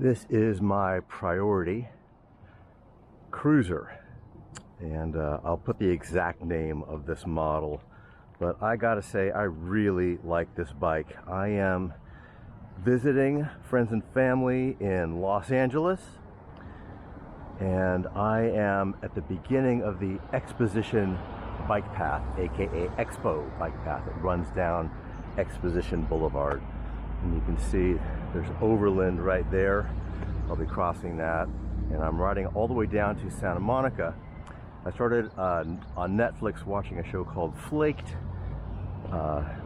This is my priority cruiser, and I'll put the exact name of this model, but I gotta say I really like this bike. I am visiting friends and family in Los Angeles, and I am at the beginning of the Exposition bike path, aka Expo bike path. It runs down Exposition Boulevard, and you can see there's Overland right there. I'll be crossing that, and I'm riding all the way down to Santa Monica. I started on Netflix watching a show called Flaked.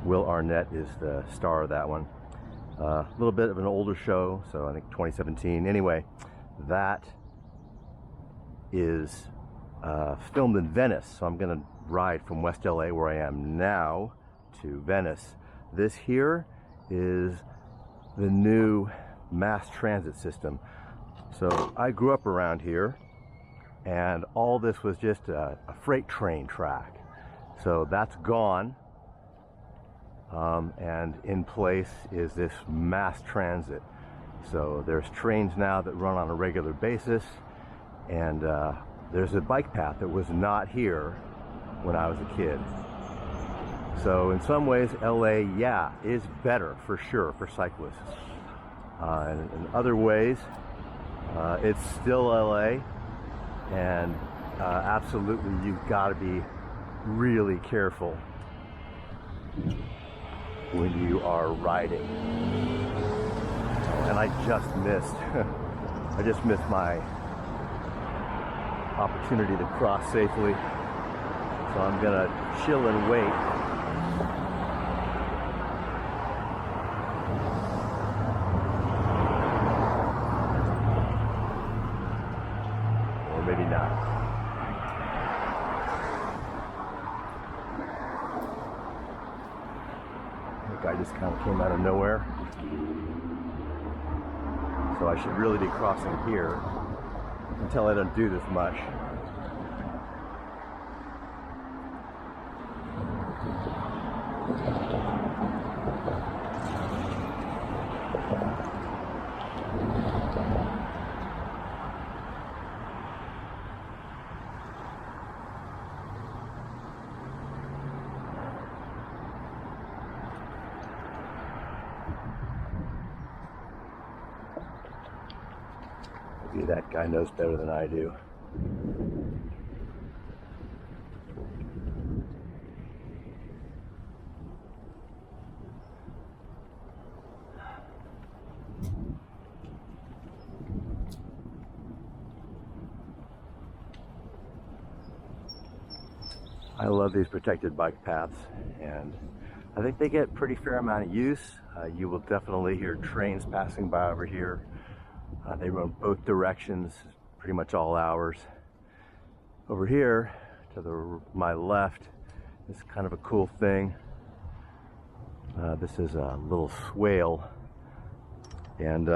Will Arnett is the star of that one. A little bit of an older show, so I think 2017. Anyway, that is filmed in Venice, so I'm gonna ride from West LA, where I am now, to Venice. This here is the new mass transit system. So I grew up around here, and all this was just a freight train track. So that's gone, and in place is this mass transit. So there's trains now that run on a regular basis, and there's a bike path that was not here when I was a kid. So in some ways, LA, yeah, is better for sure for cyclists. And in other ways, it's still LA, and absolutely you've got to be really careful when you are riding. And I just missed my opportunity to cross safely, so I'm gonna chill and wait. Or maybe not. The guy just kind of came out of nowhere, so I should really be crossing here until I don't do this much. Maybe that guy knows better than I do. I love these protected bike paths, and I think they get pretty fair amount of use. You will definitely hear trains passing by over here. They run both directions, pretty much all hours. Over here, to my left, is kind of a cool thing. This is a little swale, and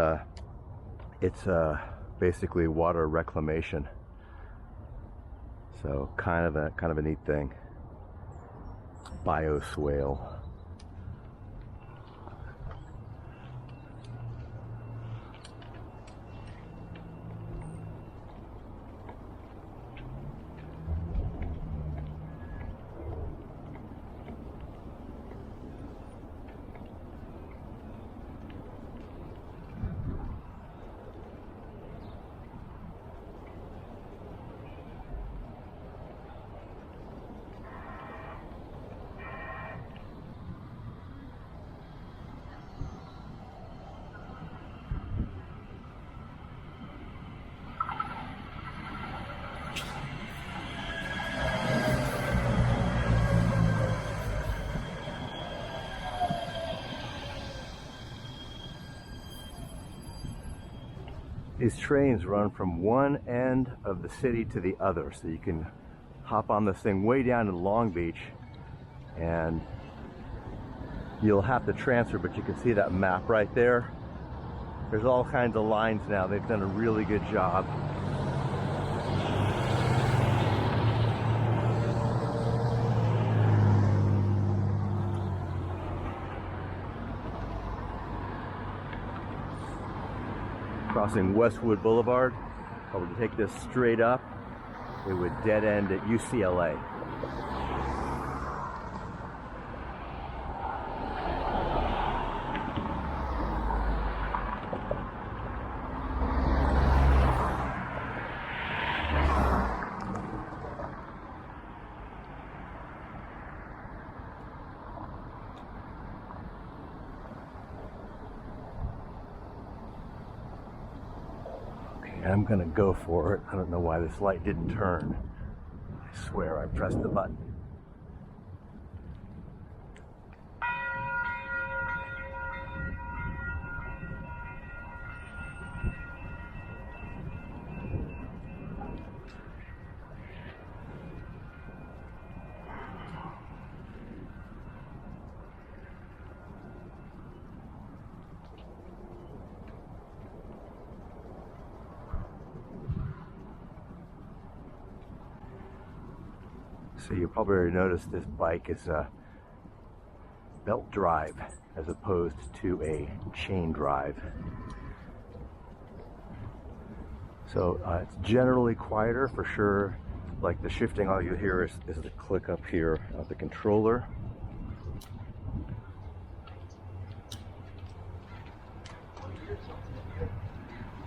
it's basically water reclamation. So kind of a neat thing. Bioswale. These trains run from one end of the city to the other, so you can hop on this thing way down in Long Beach, and you'll have to transfer, but you can see that map right there. There's all kinds of lines now. They've done a really good job. crossing Westwood Boulevard. If I were to take this straight up, it would dead end at UCLA. I'm gonna go for it. I don't know why this light didn't turn. I swear I pressed the button. So you probably already noticed this bike is a belt drive as opposed to a chain drive. So it's generally quieter for sure. Like the shifting, all you hear is the click up here of the controller.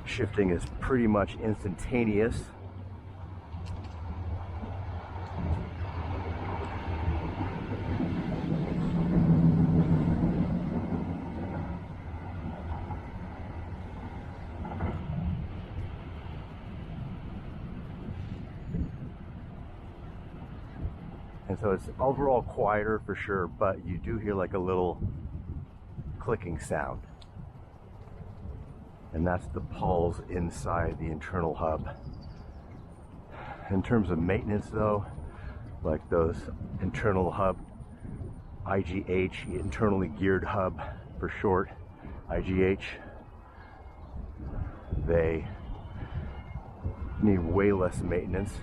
Shifting is pretty much instantaneous. And so it's overall quieter for sure, but you do hear like a little clicking sound. And that's the pulse inside the internal hub. In terms of maintenance though, like those internal hub, IGH, internally geared hub for short, IGH, they need way less maintenance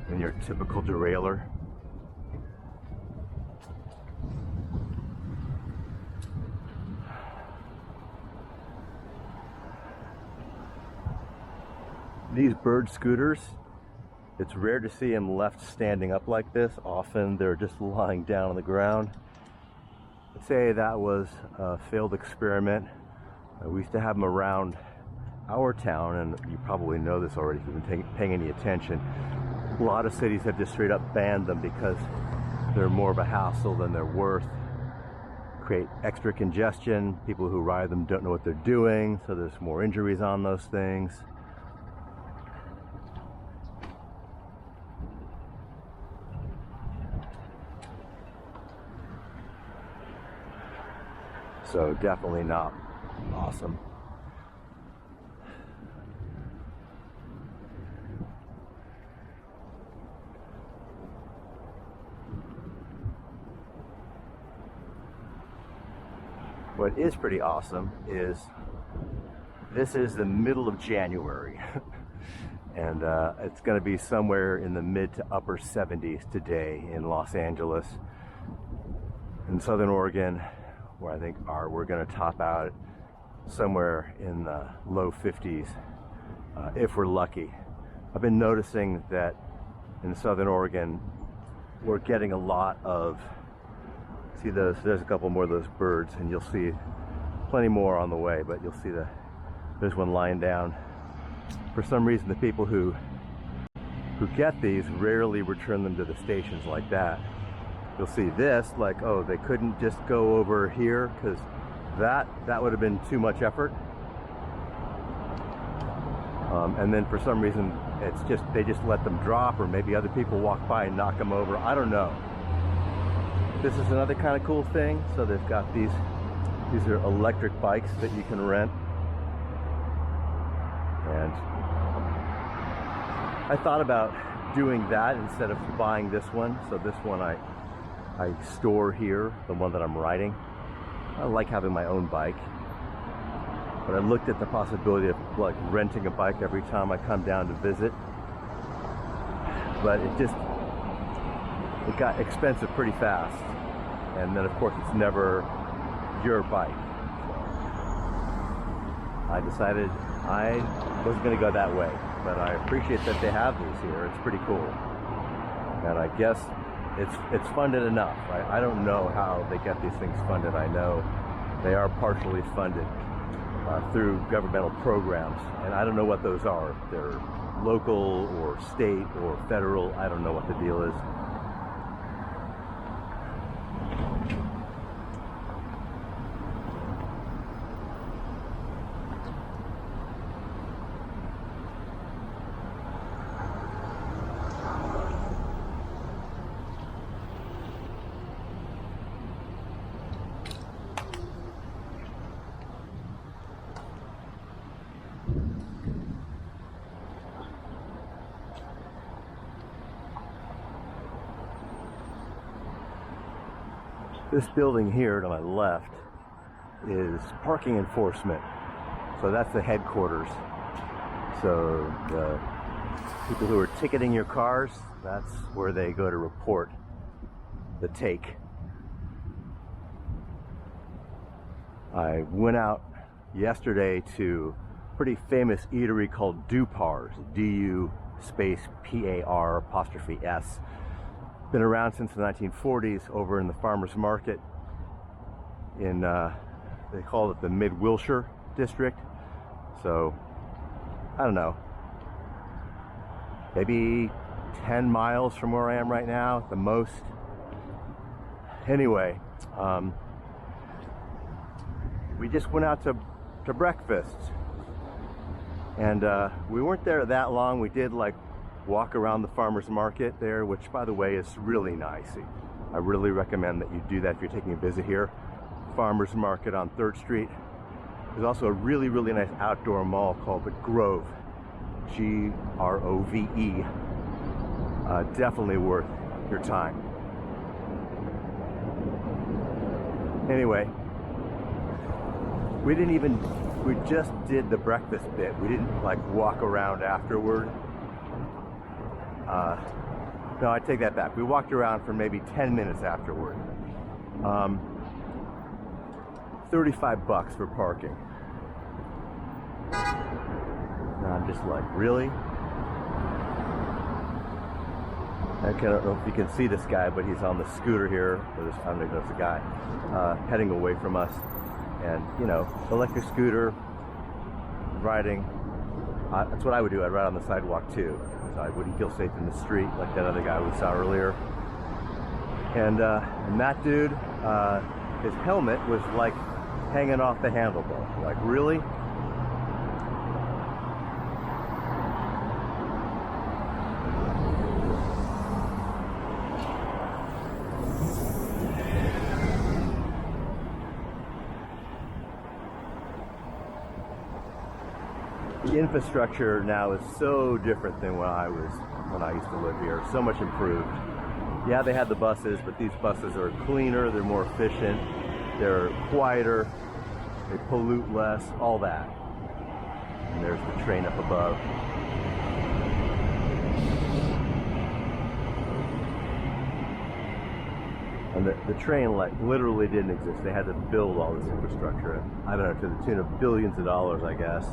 than your typical derailleur. These bird scooters, it's rare to see them left standing up like this. Often they're just lying down on the ground. I'd say that was a failed experiment. We used to have them around our town, and you probably know this already if you've been paying any attention. A lot of cities have just straight up banned them because they're more of a hassle than they're worth. Create extra congestion. People who ride them don't know what they're doing, so there's more injuries on those things. So definitely not awesome. What is pretty awesome is this is the middle of January and it's going to be somewhere in the mid to upper 70s today in Los Angeles. In Southern Oregon, where I think we're going to top out somewhere in the low 50s if we're lucky. I've been noticing that in Southern Oregon we're getting a lot of, see those, there's a couple more of those birds, and you'll see plenty more on the way, but you'll see there's one lying down. For some reason the people who get these rarely return them to the stations like that. You'll see this, like, oh, they couldn't just go over here because that would have been too much effort. And then for some reason, it's just, they just let them drop, or maybe other people walk by and knock them over. I don't know. This is another kind of cool thing. So they've got these are electric bikes that you can rent. And I thought about doing that instead of buying this one. So this one I store here, the one that I'm riding. I like having my own bike, but I looked at the possibility of like renting a bike every time I come down to visit, but it got expensive pretty fast, and then of course it's never your bike. So I decided I wasn't going to go that way, but I appreciate that they have these here. It's pretty cool. And I guess it's funded enough. I don't know how they get these things funded. I know they are partially funded through governmental programs, and I don't know what those are. If they're local or state or federal. I don't know what the deal is. This building here to my left is parking enforcement. So that's the headquarters. So the people who are ticketing your cars, that's where they go to report the take. I went out yesterday to a pretty famous eatery called Dupar's, D-U space P-A-R apostrophe S. Been around since the 1940s over in the farmers market in, they call it the Mid-Wilshire district. So, I don't know, maybe 10 miles from where I am right now at the most. Anyway, we just went out to breakfast, and we weren't there that long. We did like walk around the farmers market there, which by the way is really nice. I really recommend that you do that if you're taking a visit here. Farmers market on 3rd Street. There's also a really nice outdoor mall called the Grove, G-R-O-V-E. Definitely worth your time. Anyway, we just did the breakfast bit. We didn't like walk around afterward. No, I take that back. We walked around for maybe 10 minutes afterward. 35 bucks for parking. And I'm just like, really? I don't know if you can see this guy, but he's on the scooter here. I don't know if it's a guy heading away from us. And, you know, electric scooter, riding. That's what I would do. I'd ride on the sidewalk too. I wouldn't feel safe in the street like that other guy we saw earlier. And that dude, his helmet was like hanging off the handlebar. Like, really? The infrastructure now is so different than when I used to live here. So much improved. Yeah, they had the buses, but these buses are cleaner, they're more efficient, they're quieter, they pollute less, all that. And there's the train up above. And the train like literally didn't exist. They had to build all this infrastructure. I don't know, to the tune of billions of dollars, I guess.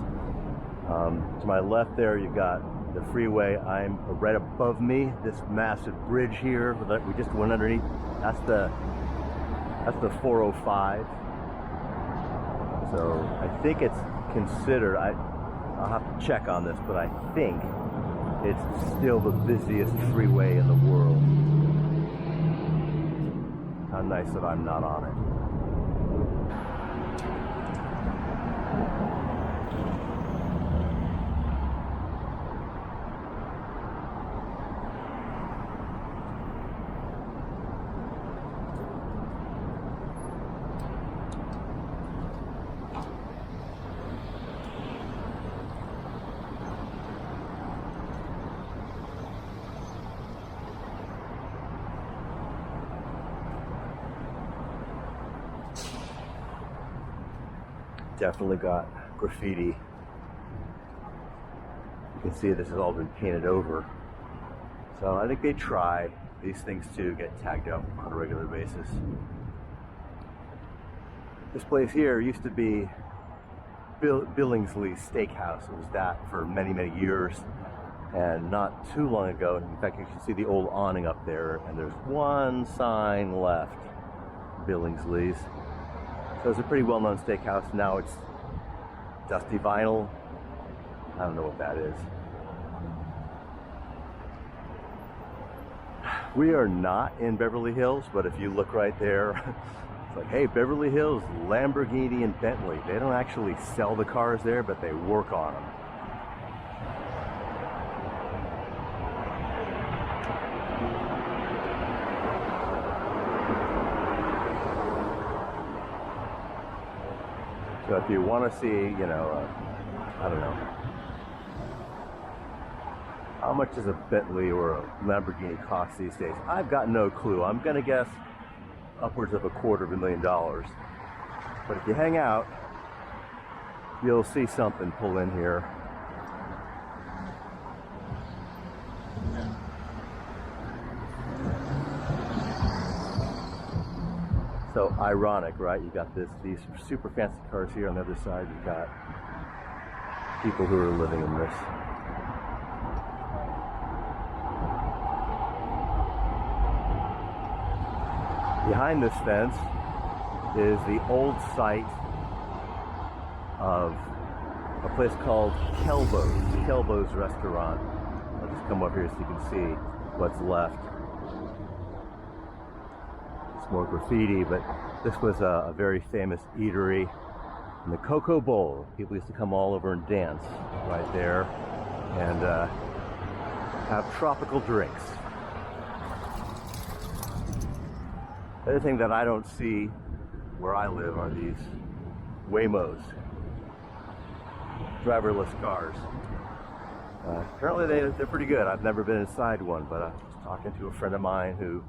To my left there, you've got the freeway. I'm right above me, this massive bridge here that we just went underneath. That's the 405. So I think it's considered, I'll have to check on this, but I think it's still the busiest freeway in the world. How nice that I'm not on it. Definitely got graffiti. You can see this has all been painted over. So I think they try these things to get tagged up on a regular basis. This place here used to be Billingsley Steakhouse. It was that for many, many years. And not too long ago, in fact, you can see the old awning up there, and there's one sign left, Billingsley's. So it's a pretty well-known steakhouse. Now it's dusty vinyl. I don't know what that is. We are not in Beverly Hills, but if you look right there, it's like, hey, Beverly Hills, Lamborghini and Bentley. They don't actually sell the cars there, but they work on them. So if you want to see, you know, I don't know, how much does a Bentley or a Lamborghini cost these days? I've got no clue. I'm going to guess upwards of $250,000. But if you hang out, you'll see something pull in here. So ironic, right? You got these super fancy cars here. On the other side, you got people who are living in this. Behind this fence is the old site of a place called Kelbo's Restaurant. I'll just come up here so you can see what's left. It's more graffiti, but this was a very famous eatery. And the Cocoa Bowl, people used to come all over and dance right there and have tropical drinks. The other thing that I don't see where I live are these Waymos, driverless cars. Apparently they're pretty good. I've never been inside one, but I was talking to a friend of mine who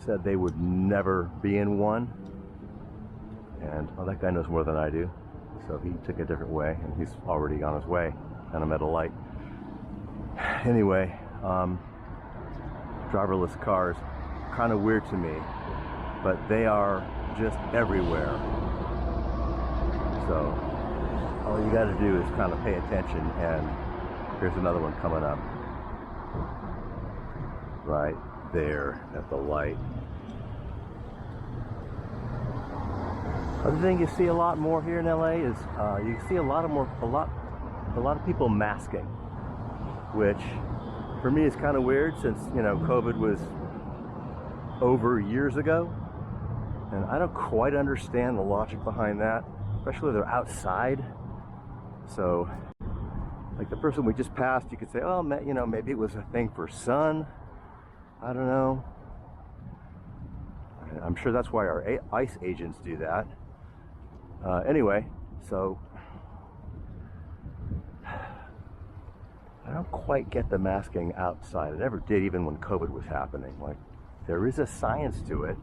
said they would never be in one. And well, that guy knows more than I do. So he took a different way, and he's already on his way, and I'm at a light. Anyway, driverless cars. Kind of weird to me, but they are just everywhere. So all you got to do is kind of pay attention, and here's another one coming up right there at the light. Other thing you see a lot more here in LA is you see a lot of people masking, which for me is kind of weird since, you know, COVID was over years ago, and I don't quite understand the logic behind that, especially if they're outside. So like the person we just passed, you could say, oh, you know, maybe it was a thing for sun. I don't know. I'm sure that's why our ICE agents do that. Anyway, so I don't quite get the masking outside. I never did, even when COVID was happening. Like, there is a science to it,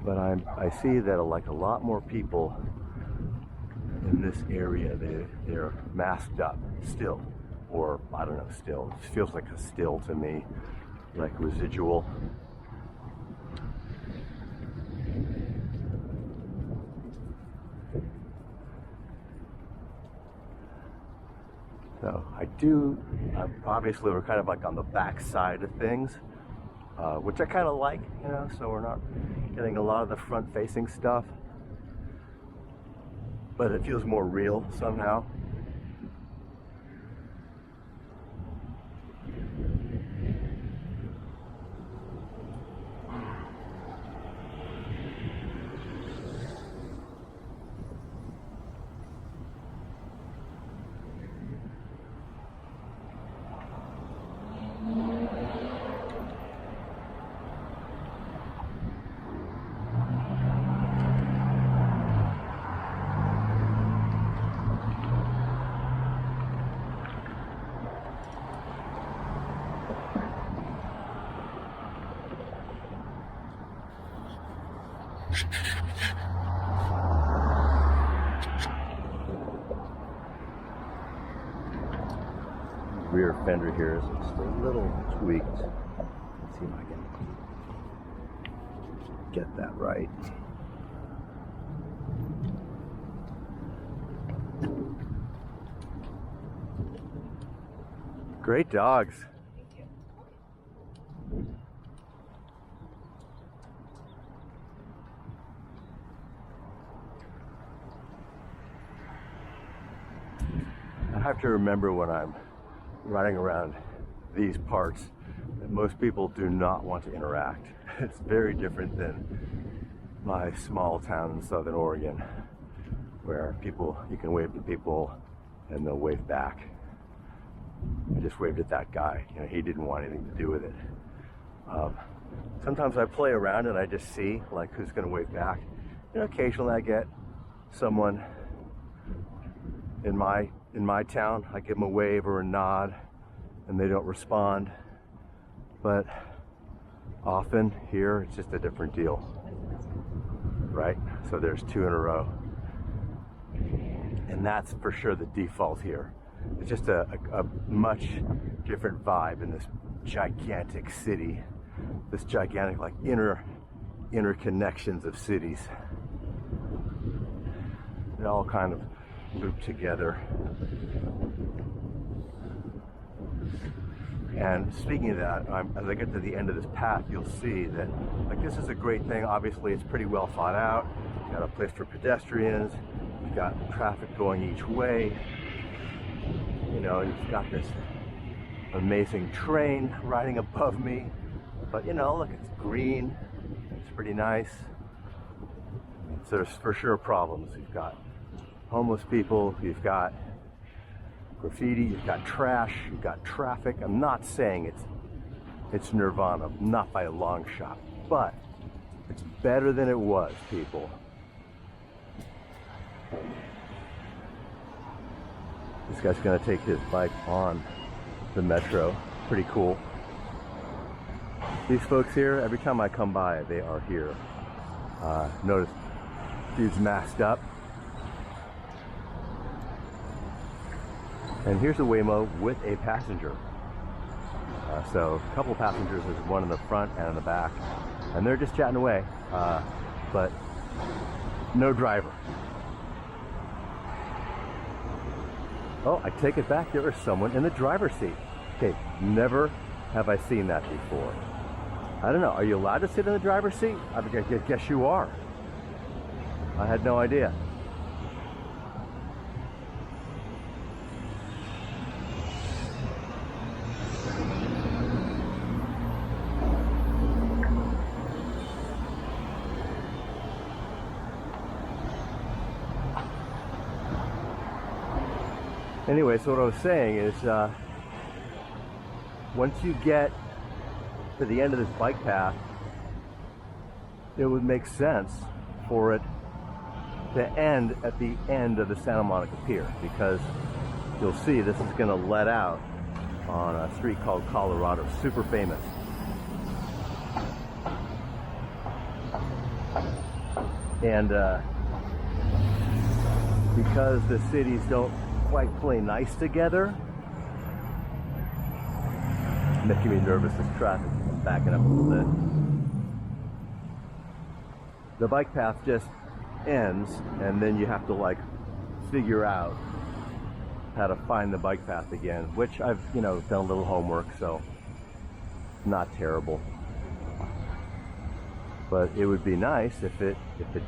but I see that like a lot more people in this area, they're masked up still, or I don't know, still. It feels like a still to me, like residual. So obviously we're kind of like on the back side of things. Which I kind of like, you know, so we're not getting a lot of the front-facing stuff, but it feels more real somehow. Rear fender here is just a little tweaked. Let's see if I can get that right. Great dogs. I have to remember when I'm riding around these parts that most people do not want to interact. It's very different than my small town in Southern Oregon, where you can wave to people and they'll wave back. I just waved at that guy. You know, he didn't want anything to do with it. Sometimes I play around and I just see like who's going to wave back. You know, occasionally I get someone in my town. I give them a wave or a nod, and they don't respond. But often here it's just a different deal, right? So there's 2 in a row, and that's for sure the default here. It's just a much different vibe in this gigantic city, this gigantic like interconnections of cities. They all kind of loop together. And speaking of that, as I get to the end of this path, you'll see that like this is a great thing. Obviously, it's pretty well thought out. You've got a place for pedestrians. You've got traffic going each way. You know, you've got this amazing train riding above me. But you know, look, it's green. It's pretty nice. So there's for sure problems. You've got homeless people. You've got graffiti, you've got trash, you've got traffic. I'm not saying it's nirvana, not by a long shot, but it's better than it was, people. This guy's gonna take his bike on the metro. Pretty cool. These folks here, every time I come by, they are here. Notice dude's masked up. And here's a Waymo with a passenger. So a couple passengers, there's one in the front and in the back. And they're just chatting away, but no driver. Oh, I take it back, there is someone in the driver's seat. Okay, never have I seen that before. I don't know, are you allowed to sit in the driver's seat? I guess you are. I had no idea. Anyway, so what I was saying is, once you get to the end of this bike path, it would make sense for it to end at the end of the Santa Monica Pier, because you'll see this is going to let out on a street called Colorado, super famous. And because the cities don't quite play nice together, making me nervous as traffic is backing up a little bit. The bike path just ends, and then you have to like figure out how to find the bike path again, which I've, you know, done a little homework, so not terrible. But it would be nice if it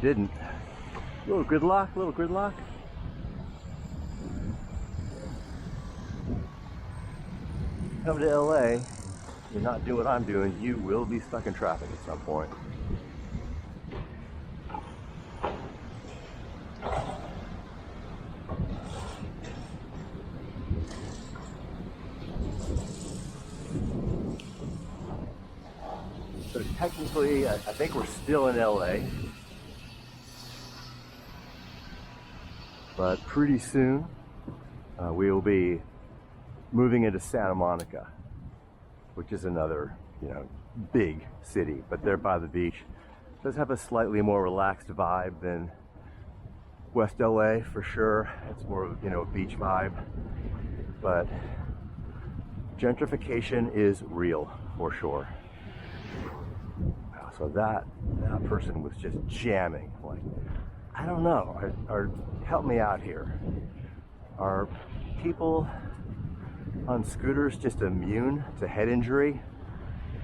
didn't. A little gridlock, little gridlock. Come to LA, you're not doing what I'm doing, you will be stuck in traffic at some point. So technically, I think we're still in LA, but pretty soon we will be moving into Santa Monica, which is another, you know, big city, but they're by the beach. It does have a slightly more relaxed vibe than West LA for sure. It's more of, you know, a beach vibe, but gentrification is real for sure. So that person was just jamming. Like, I don't know, or help me out here. Are people on scooters just immune to head injury?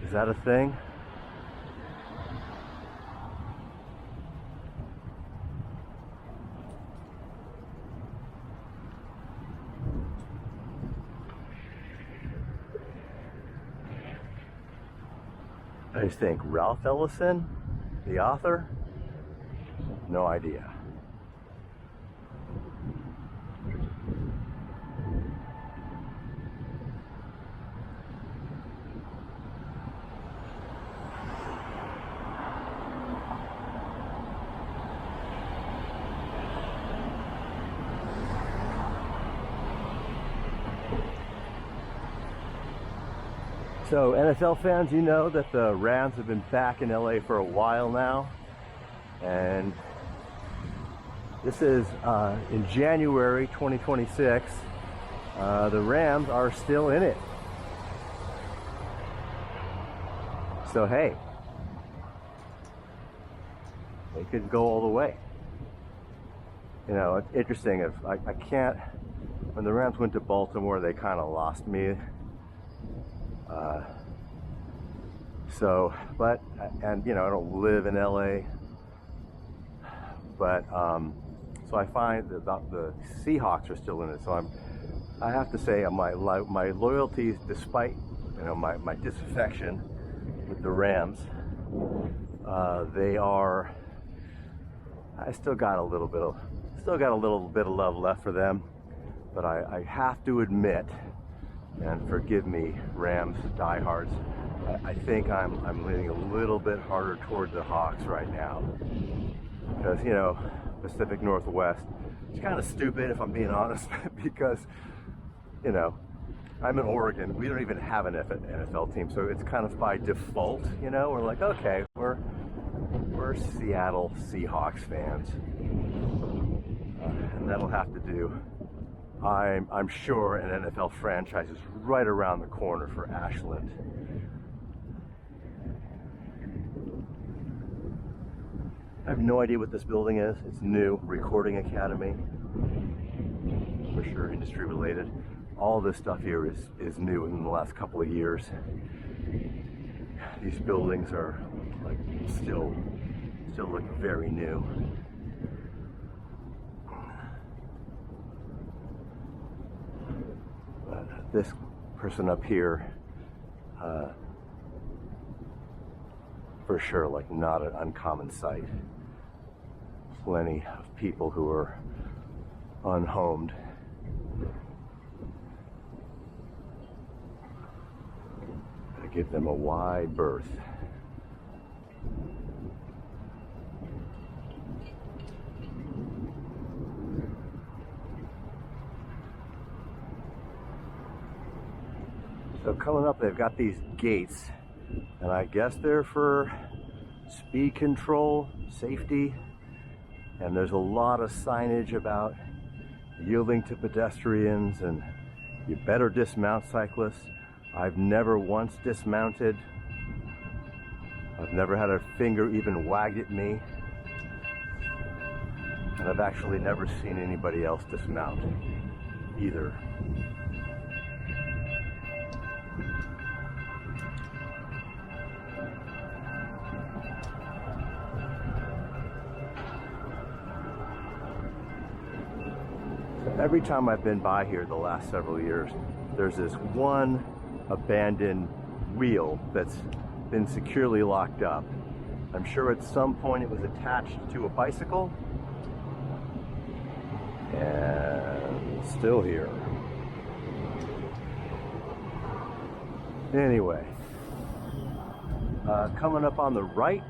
Is that a thing? I just think Ralph Ellison, the author, no idea. So NFL fans, you know that the Rams have been back in LA for a while now, and this is in January 2026. The Rams are still in it. So hey, they could go all the way. You know, it's interesting. If I can't, when the Rams went to Baltimore, they kind of lost me. And you know, I don't live in LA, but so I find that the Seahawks are still in it. So I have to say my loyalties, despite, you know, my disaffection with the Rams, I still got a little bit of love left for them. But I have to admit, and forgive me, Rams diehards, I think I'm leaning a little bit harder toward the Hawks right now, because, you know, Pacific Northwest, it's kind of stupid if I'm being honest, because, you know, I'm in Oregon. We don't even have an NFL team, so it's kind of by default, you know. We're like, okay, we're Seattle Seahawks fans, and that'll have to do. I'm sure an NFL franchise is right around the corner for Ashland. I have no idea what this building is. It's new, Recording Academy, for sure industry related. All this stuff here is new in the last couple of years. These buildings are like still look very new. But this person up here, for sure, like, not an uncommon sight. Plenty of people who are unhomed. Gotta give them a wide berth. So coming up, they've got these gates, and I guess they're for speed control, safety, and there's a lot of signage about yielding to pedestrians and you better dismount, cyclists. I've never once dismounted. I've never had a finger even wagged at me, and I've actually never seen anybody else dismount either. Every time I've been by here the last several years, there's this one abandoned wheel that's been securely locked up. I'm sure at some point it was attached to a bicycle, and still here. Anyway, coming up on the right,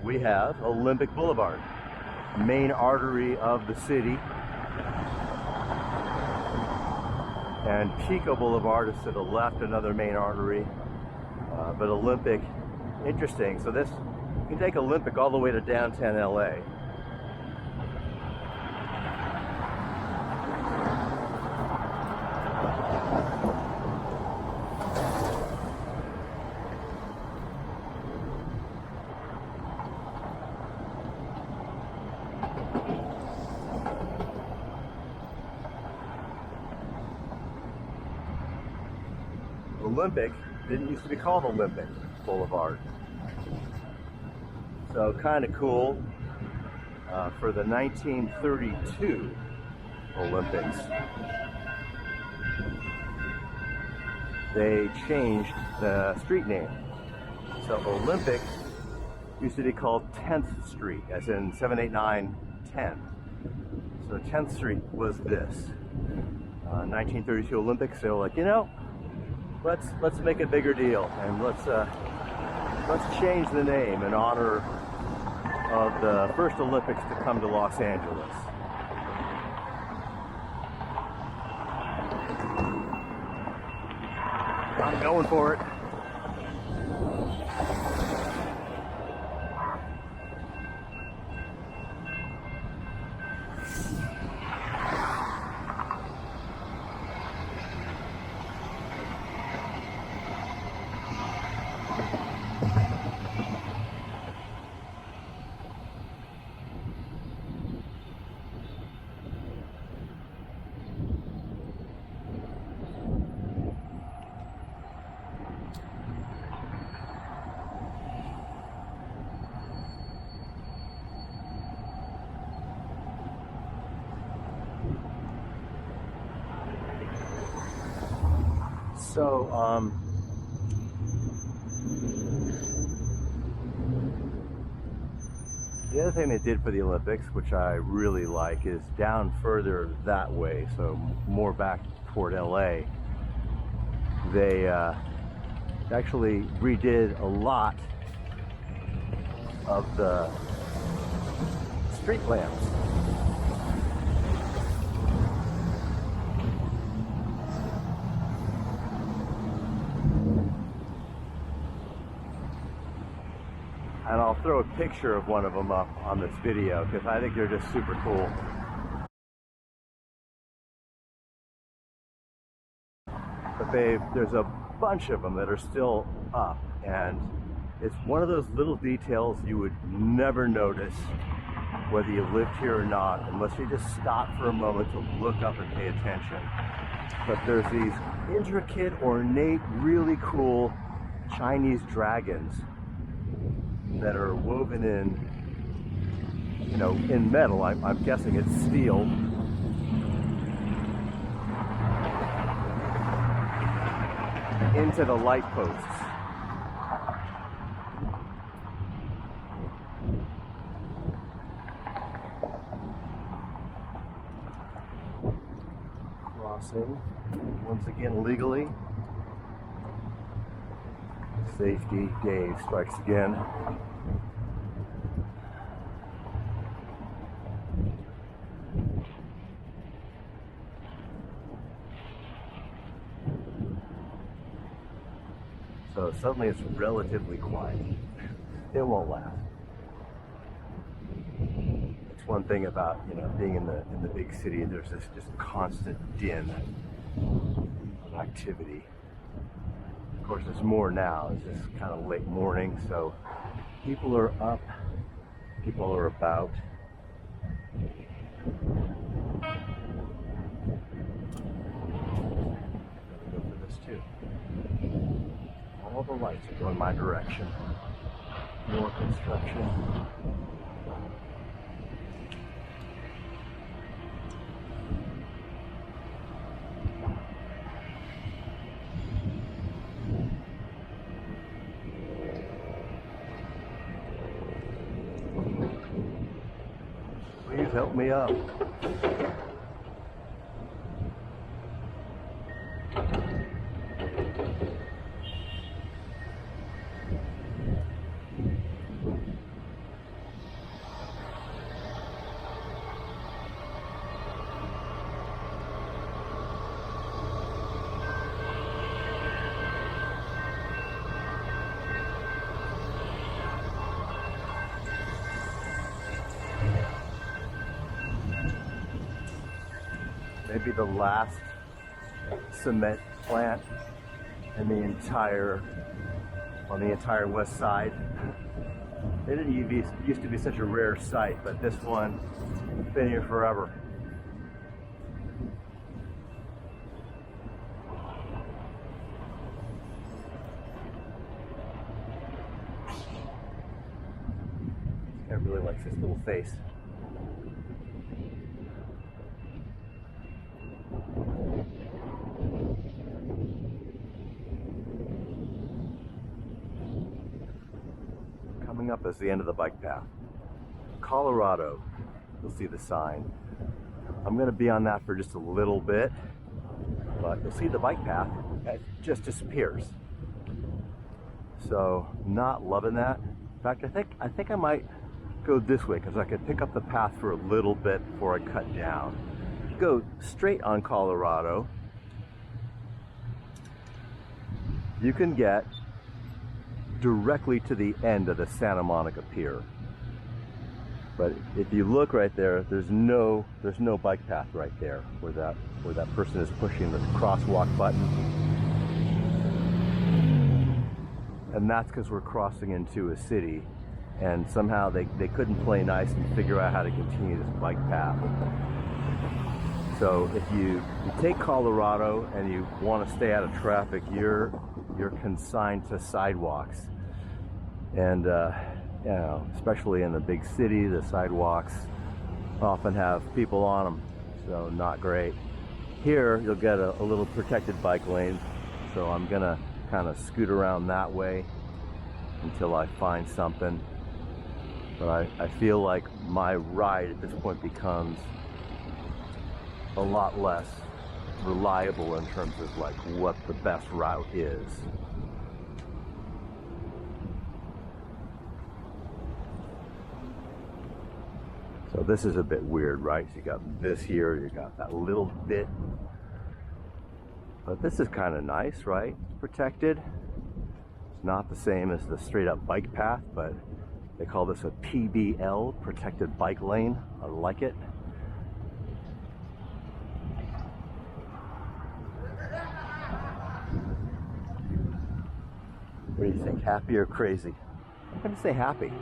we have Olympic Boulevard, main artery of the city. And Pico Boulevard is to the left, another main artery. But Olympic, interesting. So this, you can take Olympic all the way to downtown LA. Olympic didn't used to be called Olympic Boulevard. So kind of cool. For the 1932 Olympics, they changed the street name. So Olympic used to be called 10th Street, as in 7, 8, 9, 10. So 10th Street was this. 1932 Olympics, they were like, you know, let's make a bigger deal, and let's change the name in honor of the first Olympics to come to Los Angeles. I'm going for it. So, the other thing they did for the Olympics, which I really like, is down further that way, so more back toward LA, they actually redid a lot of the street lamps. And I'll throw a picture of one of them up on this video because I think they're just super cool. But there's a bunch of them that are still up, and it's one of those little details you would never notice whether you lived here or not, unless you just stop for a moment to look up and pay attention. But there's these intricate, ornate, really cool Chinese dragons that are woven in, you know, in metal. I'm guessing it's steel. Into the light posts. Crossing, once again legally. Safety, Dave strikes again. So suddenly it's relatively quiet. It won't last. It's one thing about, you know, being in the big city. There's this just constant din of activity. Of course, there's more now. It's just kind of late morning, so people are up, people are about. Gotta go for this too. All the lights are going my direction. More construction. Please help me up. Maybe the last cement plant in the entire, on the entire west side. It didn't used to be such a rare sight, but this one has been here forever. cat really likes his little face. Coming up is the end of the bike path. Colorado, you'll see the sign. I'm going to be on that for just a little bit, but you'll see the bike path, it just disappears. So, not loving that. In fact, I think I might go this way because I could pick up the path for a little bit before I cut down. If you go straight on Colorado, you can get directly to the end of the Santa Monica Pier. But if you look right there, there's no bike path right there where that person is pushing the crosswalk button. And that's because we're crossing into a city, and somehow they couldn't play nice and figure out how to continue this bike path. So if you take Colorado and you want to stay out of traffic, you're consigned to sidewalks. And you know, especially in the big city, the sidewalks often have people on them, so not great. Here, you'll get a little protected bike lane, so I'm gonna kind of scoot around that way until I find something. But I feel like my ride at this point becomes a lot less reliable in terms of like what the best route is. So this is a bit weird, right? So you got this here, you got that little bit. But this is kind of nice, right? It's protected. It's not the same as the straight up bike path, but they call this a PBL, protected bike lane. I like it. What do you think, happy or crazy? I'm gonna say happy.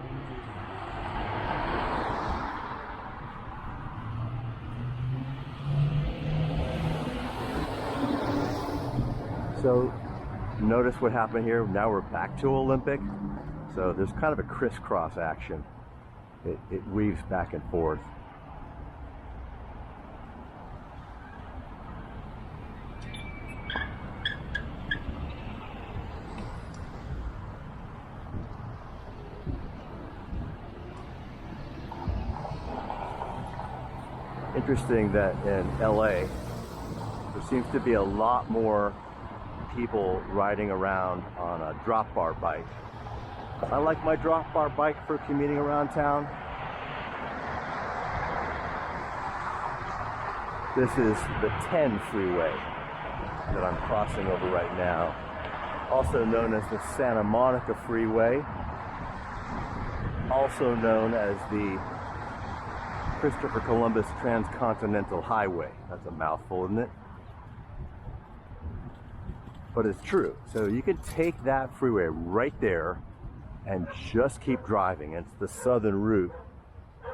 So notice what happened here. Now we're back to Olympic. So there's kind of a crisscross action. It weaves back and forth. Interesting that in LA, there seems to be a lot more people riding around on a drop bar bike. I like my drop bar bike for commuting around town. This is the 10 freeway that I'm crossing over right now, also known as the Santa Monica Freeway, also known as the Christopher Columbus Transcontinental Highway. That's a mouthful, isn't it? But it's true. So you can take that freeway right there and just keep driving. It's the southern route.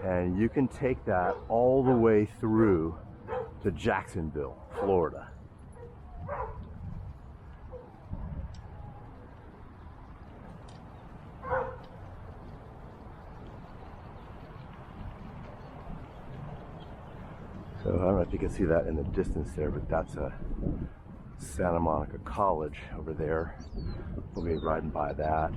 And you can take that all the way through to Jacksonville, Florida. So I don't know if you can see that in the distance there, but that's a Santa Monica College over there. We'll be riding by that.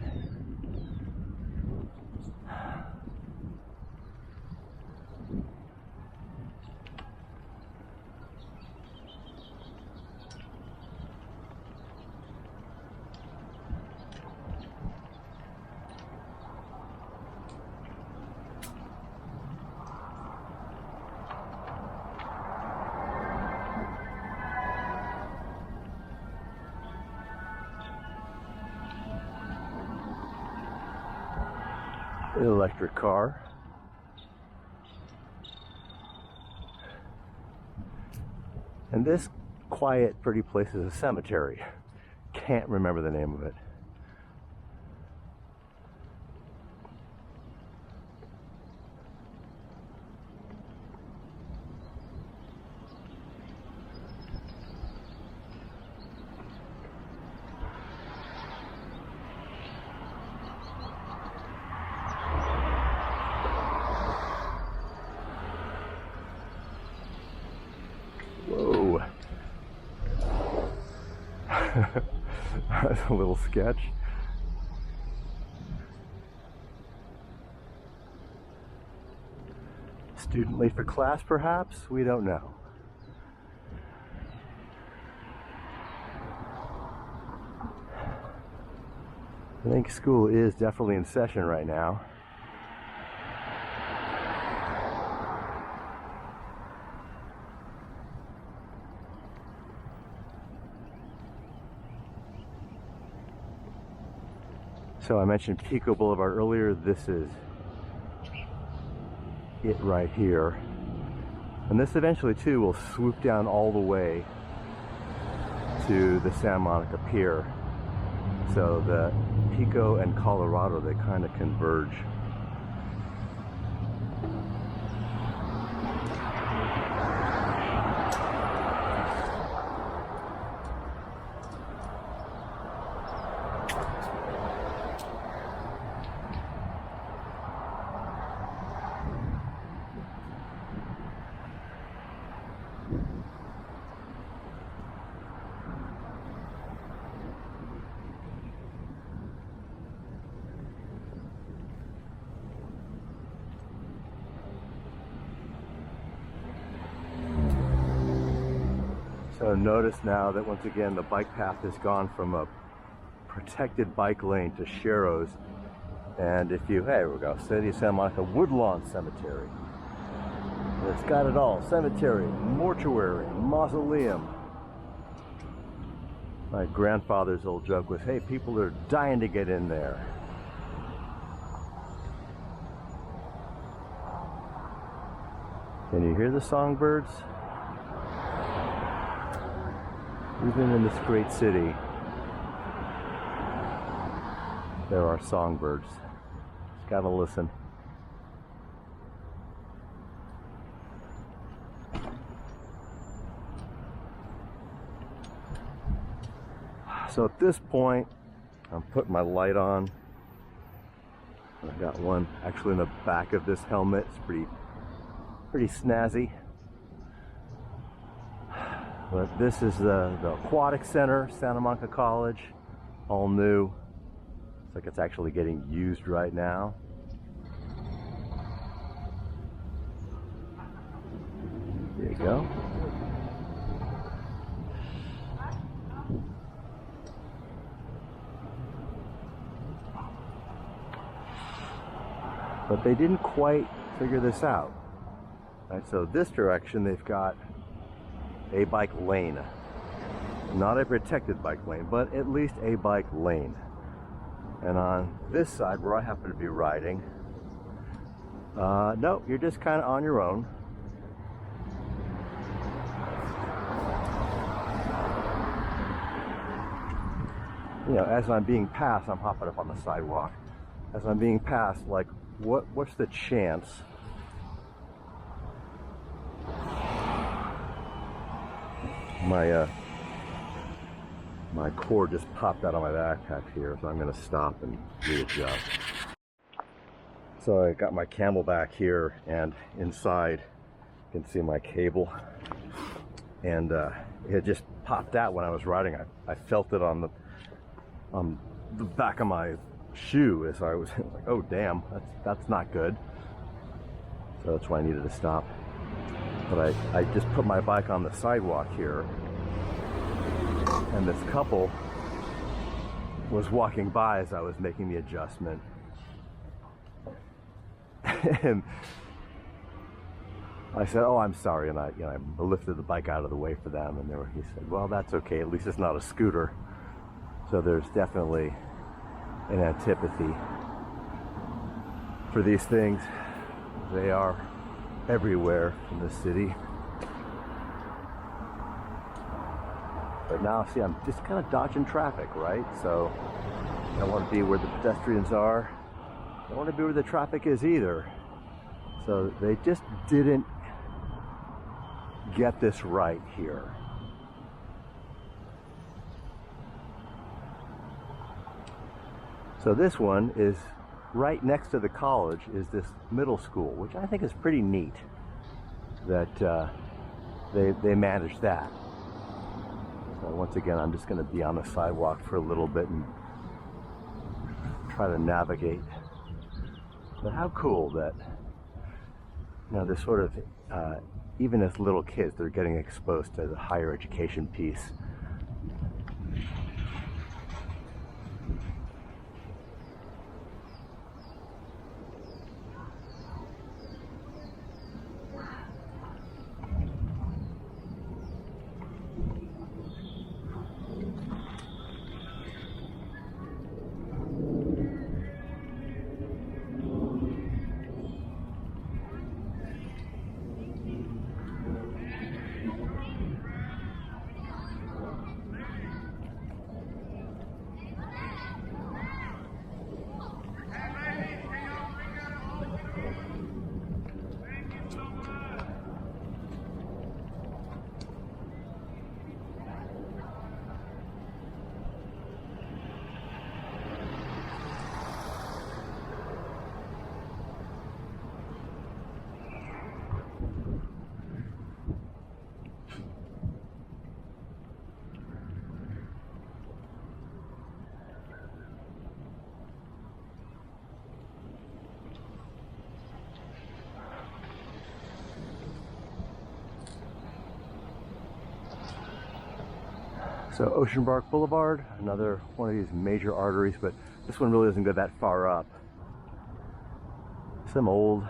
Electric car. And this quiet, pretty place is a cemetery. Can't remember the name of it. That's a little sketch. Student late for class, perhaps? We don't know. I think school is definitely in session right now. So I mentioned Pico Boulevard earlier. This is it right here. And this eventually too will swoop down all the way to the Santa Monica Pier. So the Pico and Colorado, they kind of converge. So notice now that once again the bike path has gone from a protected bike lane to Sharrows. And if you, hey, we go, City of Santa Monica Woodlawn Cemetery. It's got it all. Cemetery, mortuary, mausoleum. My grandfather's old joke was, hey, people are dying to get in there. Can you hear the songbirds? Even in this great city, there are songbirds. Just gotta listen. So at this point, I'm putting my light on. I got one actually in the back of this helmet. It's pretty snazzy. But this is the Aquatic Center, Santa Monica College, all new. Looks like it's actually getting used right now. There you go. But they didn't quite figure this out. Right, so this direction they've got a bike lane. Not a protected bike lane, but at least a bike lane. And on this side where I happen to be riding, no, you're just kind of on your own. You know, as I'm being passed, I'm hopping up on the sidewalk. As I'm being passed, like, what's the chance my cord just popped out of my backpack here, so I'm going to stop and readjust. So I got my Camelback here, and inside you can see my cable, and it just popped out when I was riding. I felt it on the back of my shoe as I was like, oh damn, that's not good. So that's why I needed to stop. But I just put my bike on the sidewalk here, and this couple was walking by as I was making the adjustment. And I said, oh, I'm sorry, and I lifted the bike out of the way for them, and he said, well, that's okay, at least it's not a scooter. So there's definitely an antipathy for these things. They are everywhere in the city. But now, see, I'm just kind of dodging traffic, right? So I don't want to be where the pedestrians are. I don't want to be where the traffic is either. So they just didn't get this right here. So this one is right next to the college, is this middle school, which I think is pretty neat that they managed that. So once again, I'm just going to be on the sidewalk for a little bit and try to navigate. But how cool that, you know, this sort of, even as little kids, they're getting exposed to the higher education piece. So Ocean Park Boulevard, another one of these major arteries, but this one really doesn't go that far up. Some old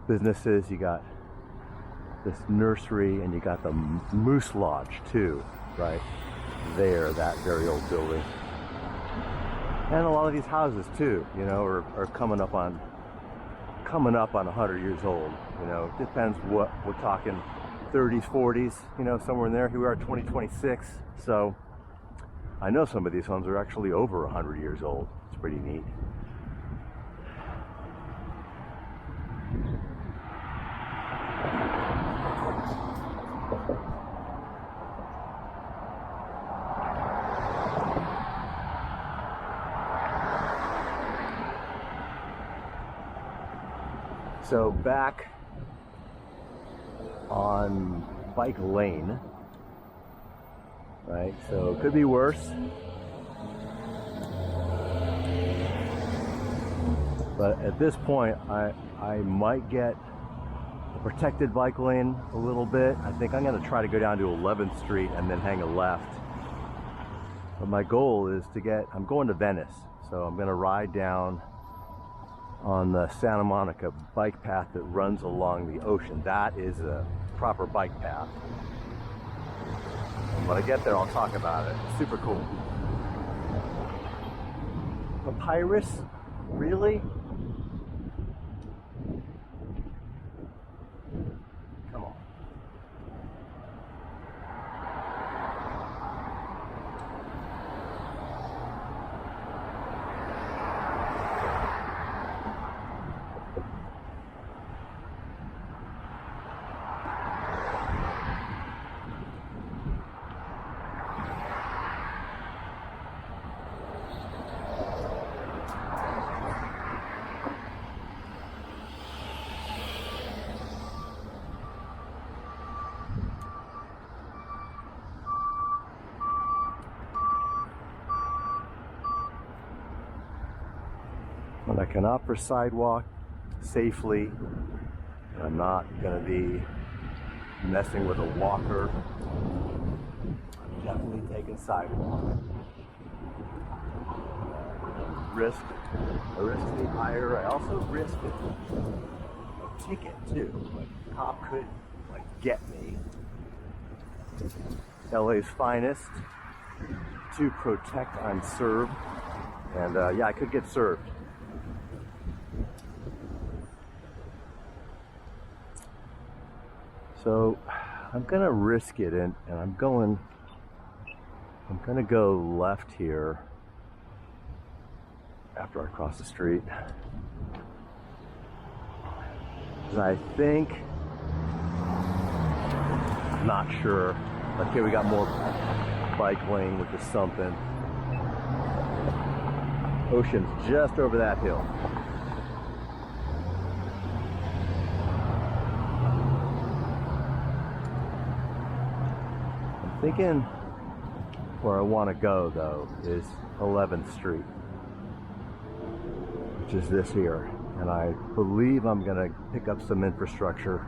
businesses, you got this nursery and you got the Moose Lodge too, right there, that very old building. And a lot of these houses too, you know, are coming up on 100 years old. You know, it depends what we're talking, 30s, 40s, you know, somewhere in there. Here we are, 2026. So I know some of these homes are actually over 100 years old. It's pretty neat. So back on Bike Lane, right? So it could be worse, but at this point I might get a protected bike lane a little bit. I think I'm going to try to go down to 11th Street and then hang a left. But my goal is to get, I'm going to Venice, so I'm going to ride down on the Santa Monica bike path that runs along the ocean. That is a proper bike path. And when I get there, I'll talk about it. It's super cool. Papyrus? Really? Come on. When I can offer sidewalk safely, and I'm not going to be messing with a walker, I'm definitely taking sidewalk. I risk the higher. I also risk a ticket too. Like, the cop could get me. LA's finest. To protect, I'm served. And yeah, I could get served. So I'm gonna risk it, and I'm gonna go left here after I cross the street. And I think, not sure. Okay, we got more bike lane, which is something. Ocean's just over that hill. Thinking Where I want to go, though, is 11th Street, which is this here. And I believe I'm going to pick up some infrastructure,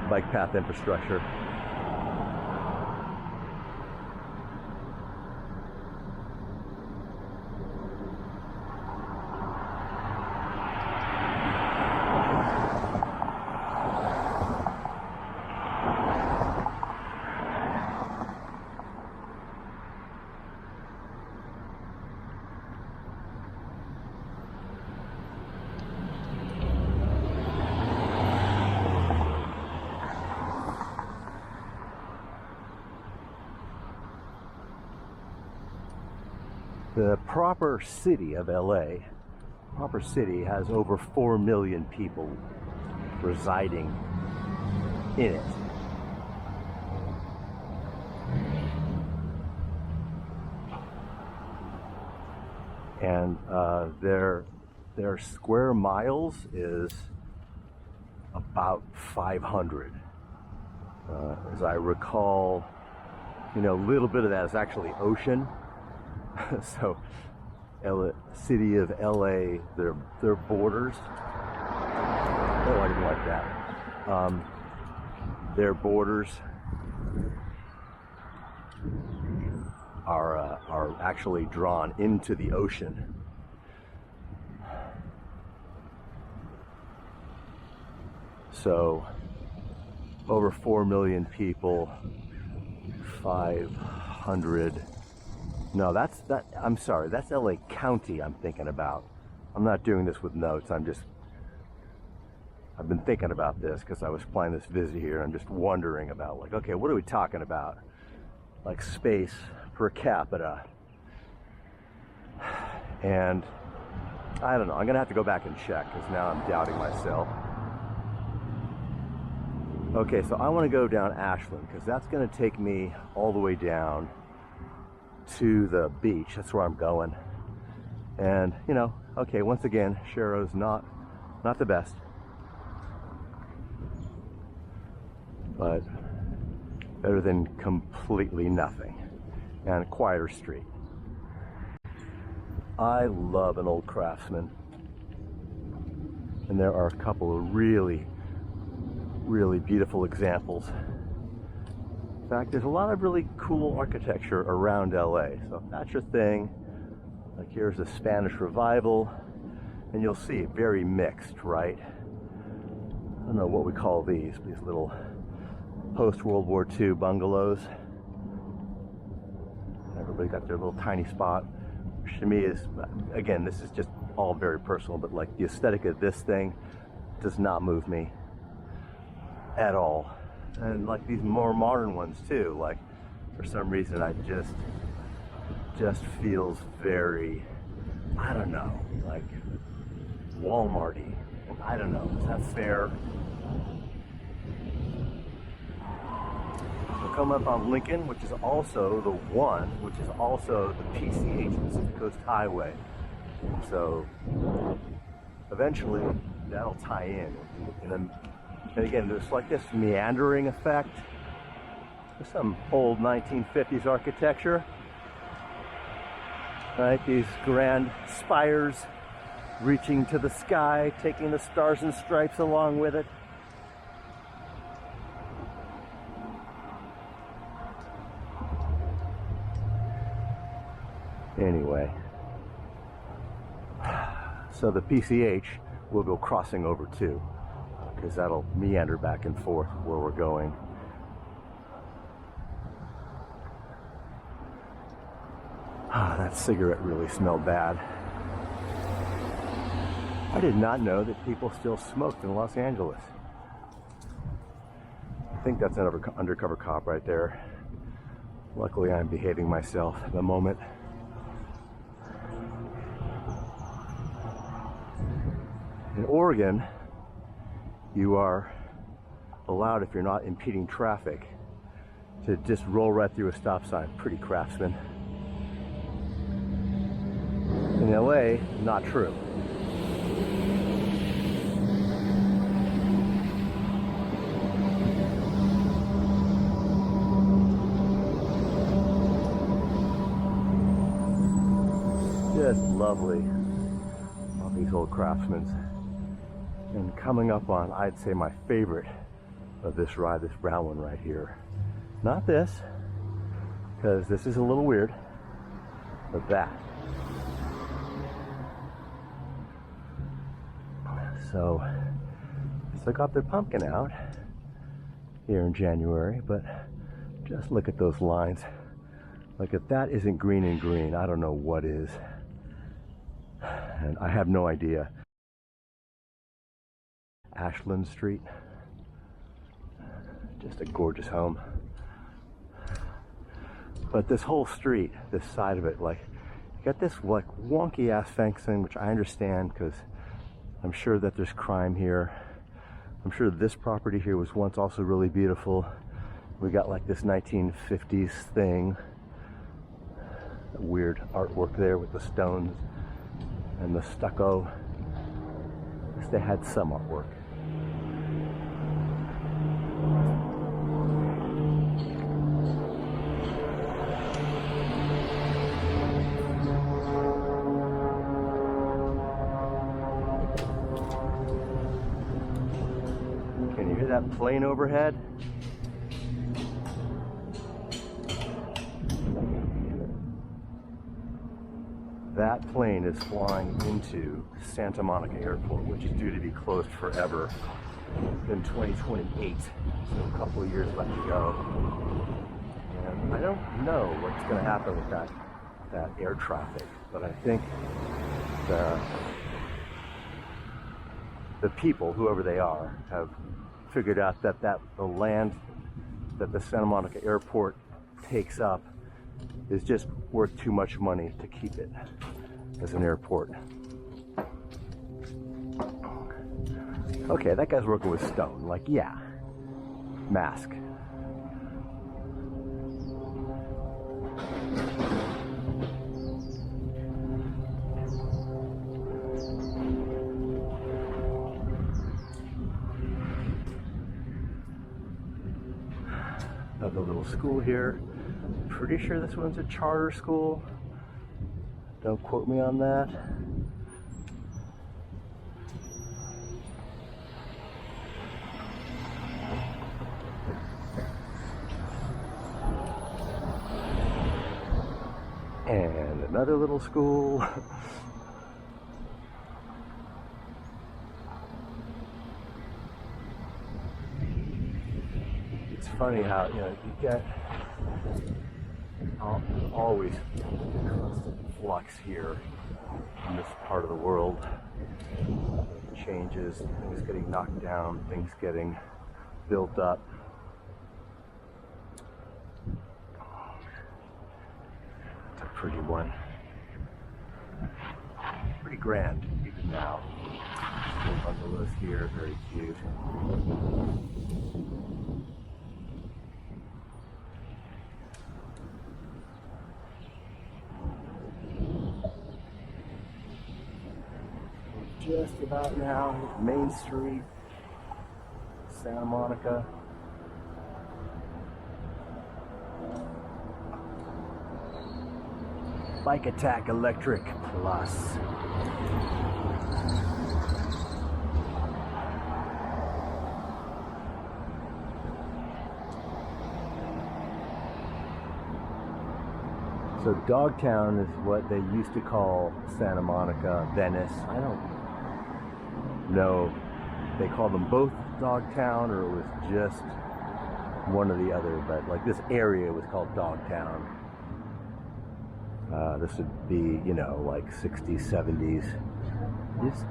bike path infrastructure. The proper city of LA, proper city, has over 4 million people residing in it. And their square miles is about 500. As I recall, a little bit of that is actually ocean. So, city of LA, their borders. Oh, I didn't like that. Their borders are actually drawn into the ocean. So, over 4 million people, 500. No, I'm sorry, that's LA County I'm thinking about. I'm not doing this with notes, I've been thinking about this because I was planning this visit here. I'm just wondering about, like, okay, what are we talking about? Like space per capita. And I don't know, I'm gonna have to go back and check because now I'm doubting myself. Okay, so I want to go down Ashland because that's gonna take me all the way down to the beach. That's where I'm going. And okay, once again, Shero's not the best, but better than completely nothing, and a quieter street. I love an old Craftsman, and there are a couple of really beautiful examples. In fact, there's a lot of really cool architecture around LA. So if that's your thing, like here's a Spanish Revival, and you'll see very mixed, right? I don't know what we call these little post-World War II bungalows. Everybody got their little tiny spot, which to me is, again, this is just all very personal, but like the aesthetic of this thing does not move me at all. And like these more modern ones too, like for some reason I just feels very, I don't know, like Walmart-y. I don't know, is that fair? We'll come up on Lincoln, which is also the PCH, Pacific Coast Highway. So eventually that'll tie in. And again, there's like this meandering effect. There's some old 1950s architecture, right? These grand spires reaching to the sky, taking the stars and stripes along with it. Anyway, so the PCH will go crossing over too, because that'll meander back and forth where we're going. That cigarette really smelled bad. I did not know that people still smoked in Los Angeles. I think that's an undercover cop right there. Luckily, I'm behaving myself at the moment. In Oregon, you are allowed, if you're not impeding traffic, to just roll right through a stop sign. Pretty Craftsman. In LA, not true. Just lovely. All these old Craftsmans. And coming up on, I'd say, my favorite of this ride, this brown one right here. Not this, because this is a little weird, but that. So, still got their pumpkin out here in January, but just look at those lines. Like, if that isn't green and green, I don't know what is. And I have no idea. Ashland Street. Just a gorgeous home. But this whole street, this side of it, like, you got this like wonky ass fencing, which I understand because I'm sure that there's crime here. I'm sure this property here was once also really beautiful. We got like this 1950s thing. Weird artwork there with the stones and the stucco. At least they had some artwork. Can you hear that plane overhead? That plane is flying into Santa Monica Airport, which is due to be closed forever in 2028. So a couple of years left to go. And I don't know what's going to happen with that air traffic, but I think the people, whoever they are, have figured out that the land that the Santa Monica Airport takes up is just worth too much money to keep it as an airport. Okay, that guy's working with stone. Like, yeah, mask. Another little school here. Pretty sure this one's a charter school. Don't quote me on that. And another little school. It's funny how, you know, you get always constant flux here in this part of the world. Changes, things getting knocked down, things getting built up. It's a pretty one. Pretty grand, even now. Little bungalows here, very cute. Just about now, Main Street, Santa Monica. Bike Attack Electric Plus. So Dogtown is what they used to call Santa Monica, Venice. I don't know, they called them both Dogtown or it was just one or the other, but like this area was called Dogtown. This would be, you know, like 60s, 70s. You just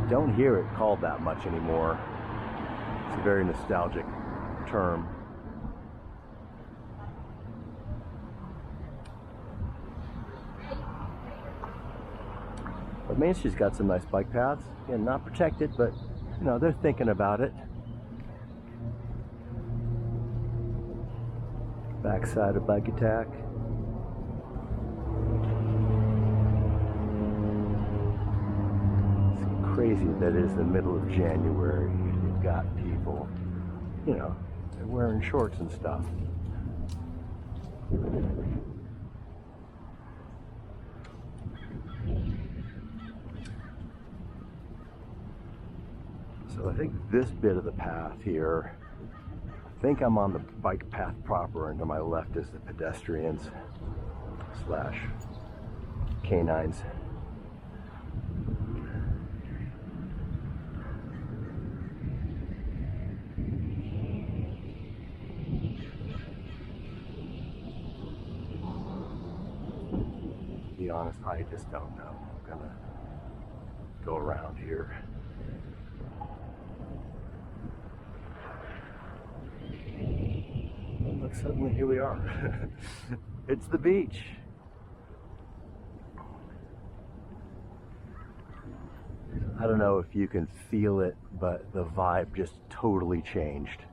don't hear it called that much anymore. It's a very nostalgic term. But Main Street's got some nice bike paths. Again, not protected, but you know, they're thinking about it. Backside of Bike Attack. It's crazy that it is the middle of January. You've got people, you know, they're wearing shorts and stuff. So I think this bit of the path here, I think I'm on the bike path proper, and to my left is the pedestrians slash canines. To be honest, I just don't know. I'm gonna go around here. And look, suddenly here we are. It's the beach. I don't know if you can feel it, but the vibe just totally changed.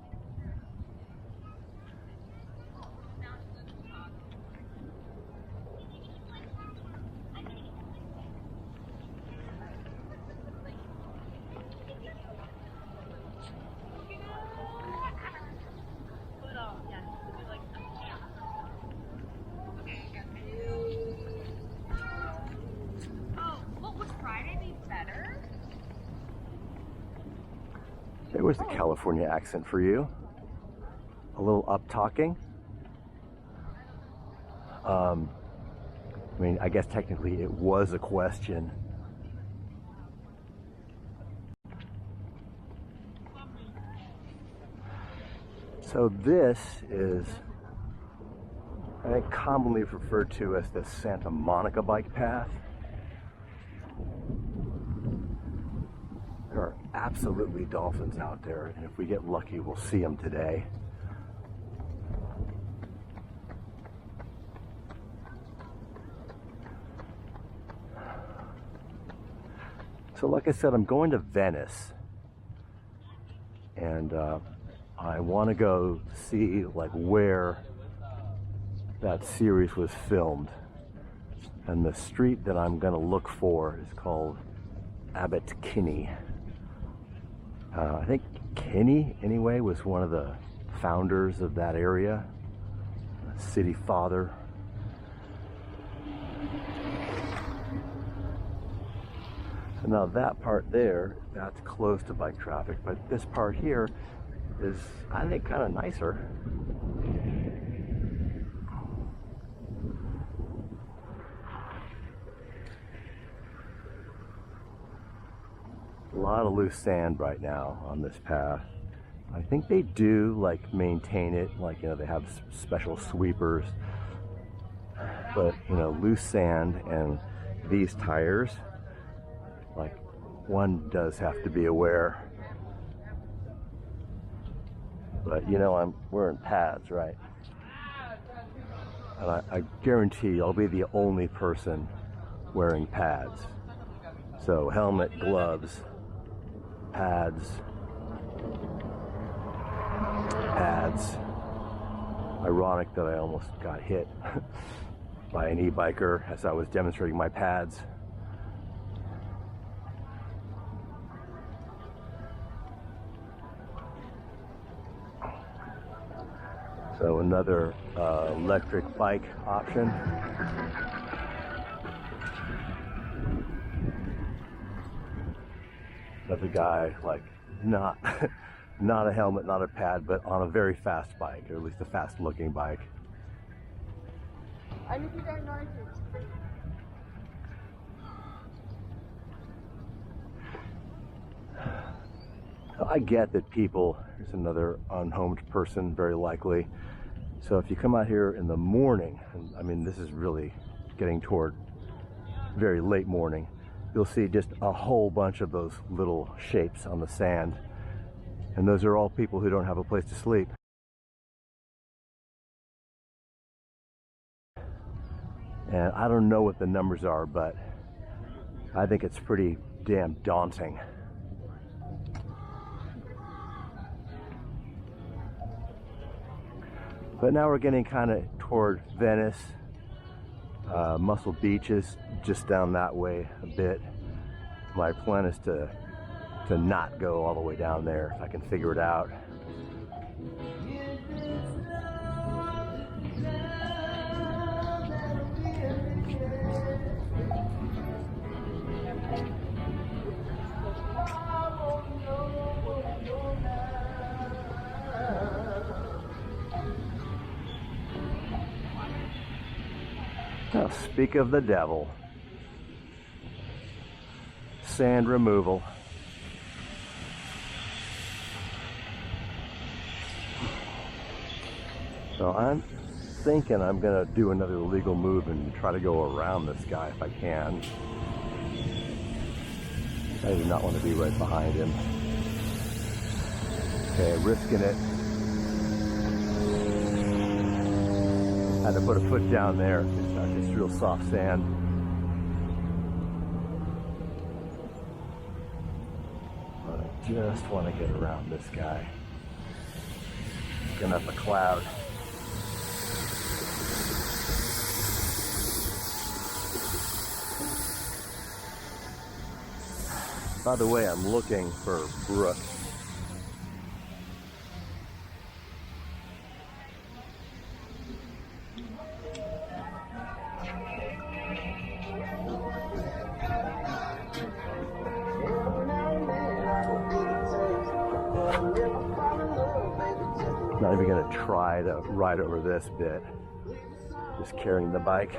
There was the California accent for you. A little up-talking. I mean, I guess technically it was a question. So this is, I think, commonly referred to as the Santa Monica bike path. There are absolutely dolphins out there, and if we get lucky, we'll see them today. So like I said, I'm going to Venice, and I want to go see like where that series was filmed. And the street that I'm going to look for is called Abbot Kinney. I think Kinney, anyway, was one of the founders of that area, a city father. So now that part there, that's close to bike traffic, but this part here is, I think, kind of nicer. A lot of loose sand right now on this path. I think they do like maintain it, like, you know, they have special sweepers, but you know, loose sand and these tires, like, one does have to be aware. But you know, I'm wearing pads, right? And I guarantee I'll be the only person wearing pads. So helmet, gloves, pads. Ironic that I almost got hit by an e-biker as I was demonstrating my pads. So another electric bike option. Another guy, like, not a helmet, not a pad, but on a very fast bike, or at least a fast looking bike. I get that people, here's another unhomed person, very likely. So if you come out here in the morning, and I mean, this is really getting toward very late morning, you'll see just a whole bunch of those little shapes on the sand. And those are all people who don't have a place to sleep. And I don't know what the numbers are, but I think it's pretty damn daunting. But now we're getting kind of toward Venice. Muscle Beach is just down that way a bit. My plan is to not go all the way down there if I can figure it out. Now, speak of the devil. Sand removal. So I'm thinking I'm gonna do another illegal move and try to go around this guy if I can. I do not want to be right behind him. Okay, risking it. Had to put a foot down there. It's just real soft sand. But I just want to get around this guy. Looking up a cloud. By the way, I'm looking for brook. Not even gonna try to ride over this bit. Just carrying the bike.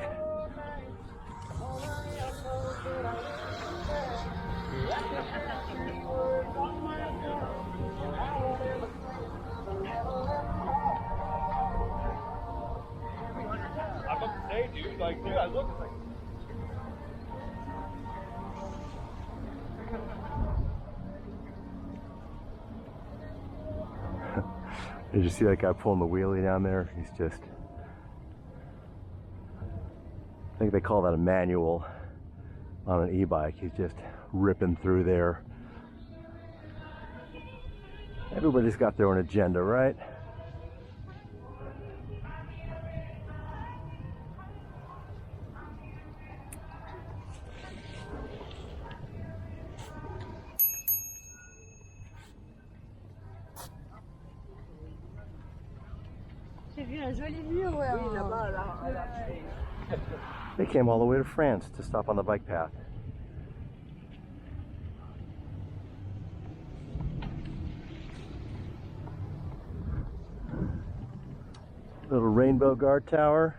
Did you see that guy pulling the wheelie down there? He's just, I think they call that a manual on an e-bike. He's just ripping through there. Everybody's got their own agenda, right? They came all the way to France to stop on the bike path. Little rainbow guard tower.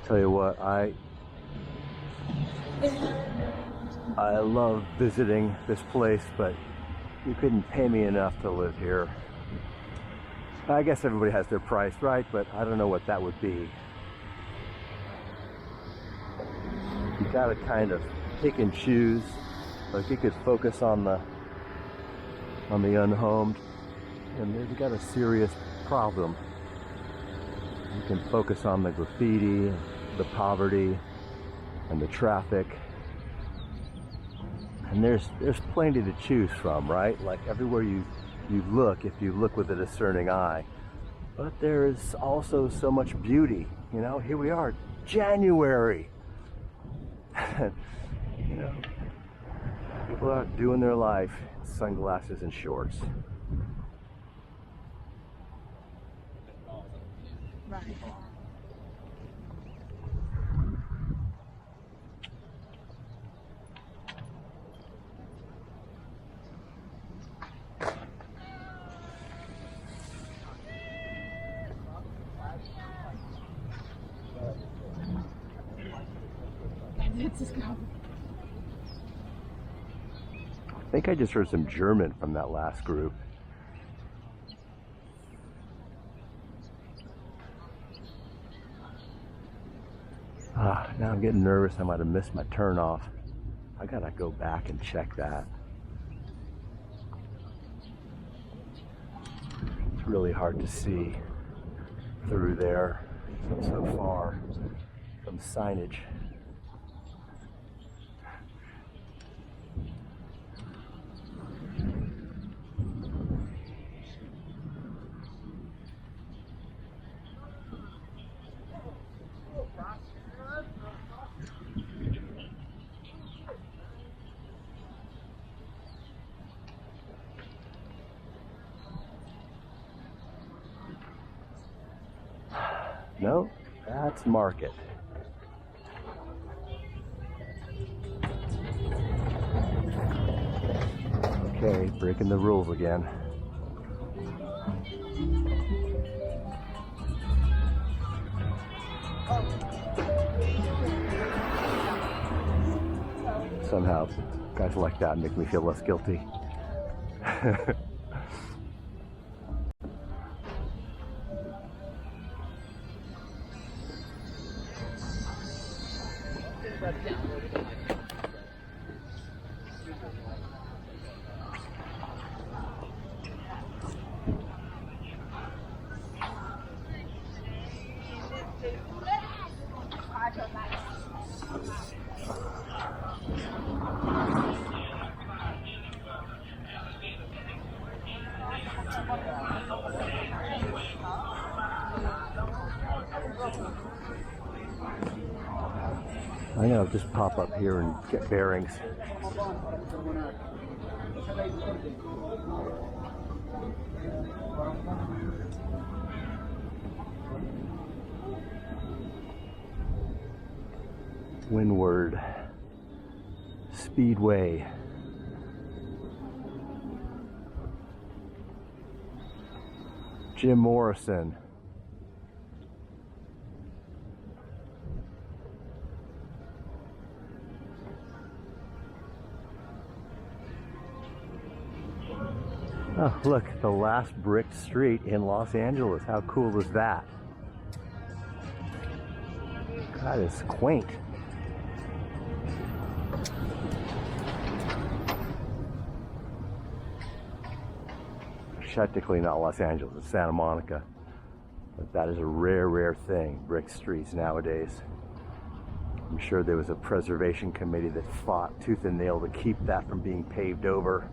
Tell you what, I love visiting this place, but you couldn't pay me enough to live here. I guess everybody has their price, right? But I don't know what that would be. You gotta kind of pick and choose. Like you could focus on the unhomed, and they've got a serious problem. You can focus on the graffiti, the poverty, and the traffic. And there's plenty to choose from, right? Like everywhere you look, if you look with a discerning eye. But there is also so much beauty. You know, here we are, January. You know, people are doing their life, sunglasses and shorts. Right. I think I just heard some German from that last group. Now I'm getting nervous. I might have missed my turn off. I gotta go back and check that. It's really hard to see through there so far from signage. No, that's Market. Okay, breaking the rules again. Somehow, guys like that make me feel less guilty. I'm gonna just pop up here and get bearings. Windward Speedway. Jim Morrison. Oh, look, the last bricked street in Los Angeles. How cool is that? That is quaint. Technically not Los Angeles, it's Santa Monica. But that is a rare, rare thing, brick streets nowadays. I'm sure there was a preservation committee that fought tooth and nail to keep that from being paved over.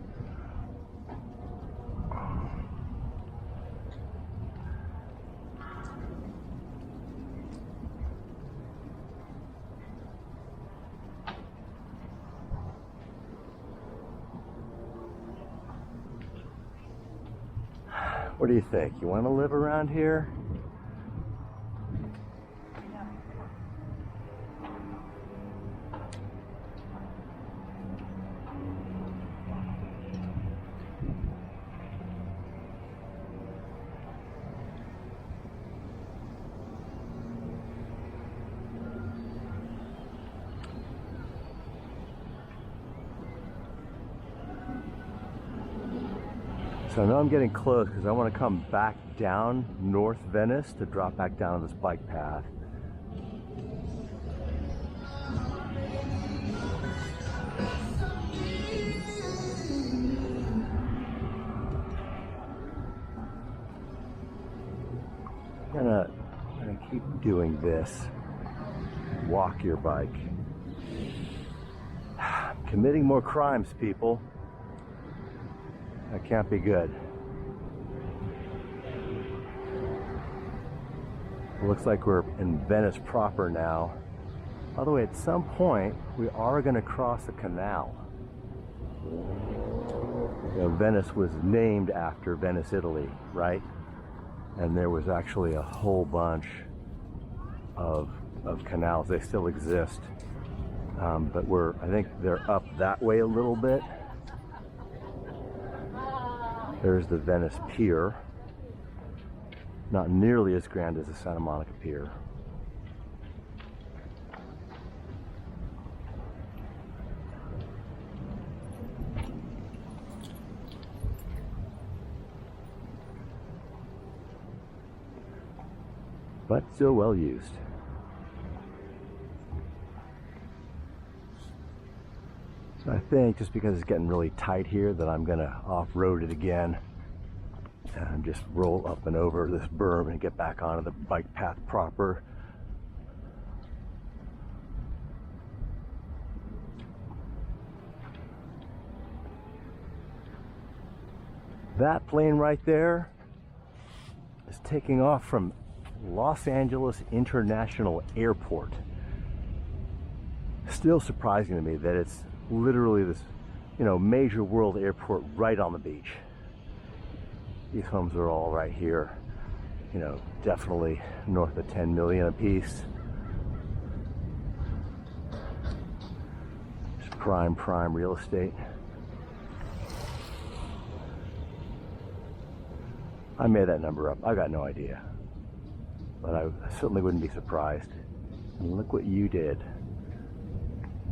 What do you think? You want to live around here? So I know I'm getting close because I want to come back down North Venice to drop back down this bike path. I'm gonna keep doing this. Walk your bike. Committing more crimes, people. That can't be good. It looks like we're in Venice proper now. By the way, at some point, we are going to cross the canal. You know, Venice was named after Venice, Italy, right? And there was actually a whole bunch of canals. They still exist. But I think they're up that way a little bit. There's the Venice Pier. Not nearly as grand as the Santa Monica Pier. But still well used. So I think just because it's getting really tight here that I'm gonna off-road it again and just roll up and over this berm and get back onto the bike path proper. That plane right there is taking off from Los Angeles International Airport. Still surprising to me that it's literally this, you know, major world airport right on the beach. These homes are all right here. you know, definitely north of 10 million a piece. It's prime real estate. I made that number up. I got no idea. But I certainly wouldn't be surprised. And look what you did.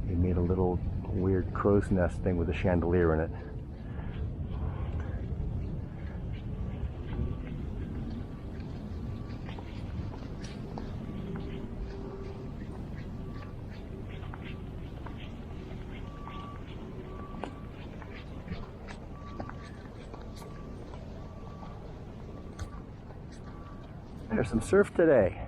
You made a little weird crow's nest thing with a chandelier in it. There's some surf today.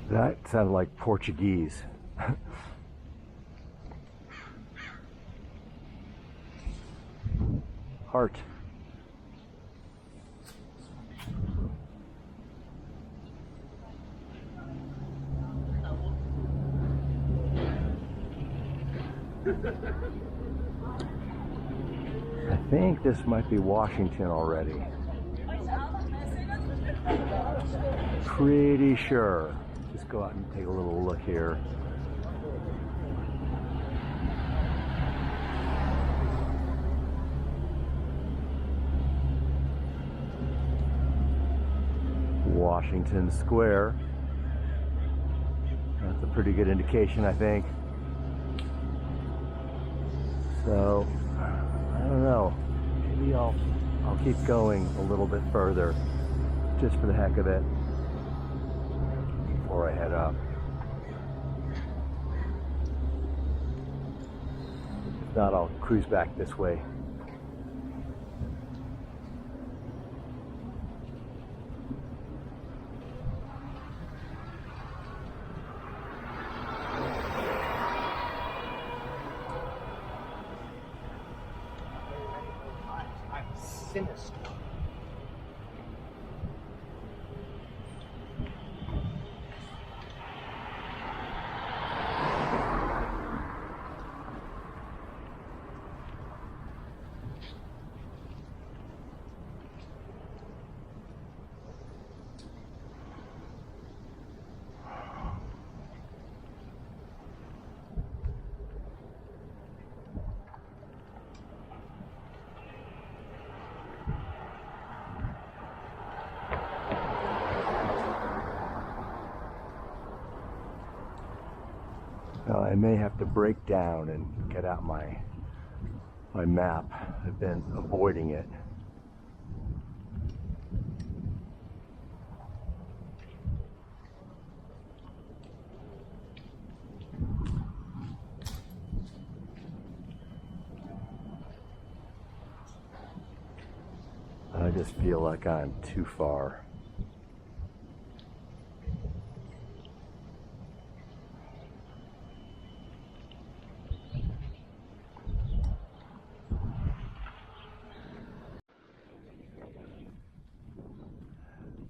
That sounded like Portuguese. Heart. I think this might be Washington already. Pretty sure. Just go out and take a little look here. Washington Square. That's a pretty good indication, I think. So, I don't know. Maybe I'll keep going a little bit further, just for the heck of it, before I head up. If not, I'll cruise back this way. Sinister. Now, I may have to break down and get out my map. I've been avoiding it. I just feel like I'm too far.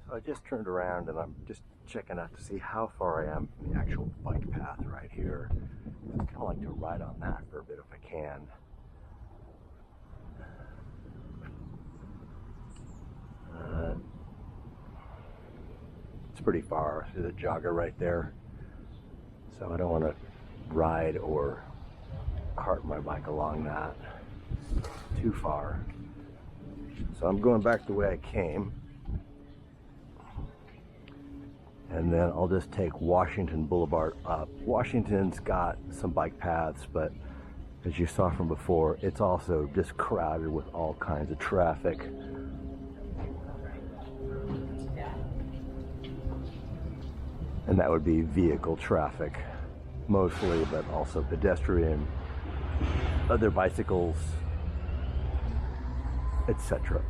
So I just turned around and I'm just checking out to see how far I am from the actual bike path right here. I'd kind of like to ride on that for a bit if I can. It's pretty far. There's a jogger right there. So I don't want to ride or cart my bike along that. too far. So I'm going back the way I came. And then I'll just take Washington Boulevard up. Washington's got some bike paths, but as you saw from before, it's also just crowded with all kinds of traffic. And that would be vehicle traffic mostly, but also pedestrian, other bicycles, etc.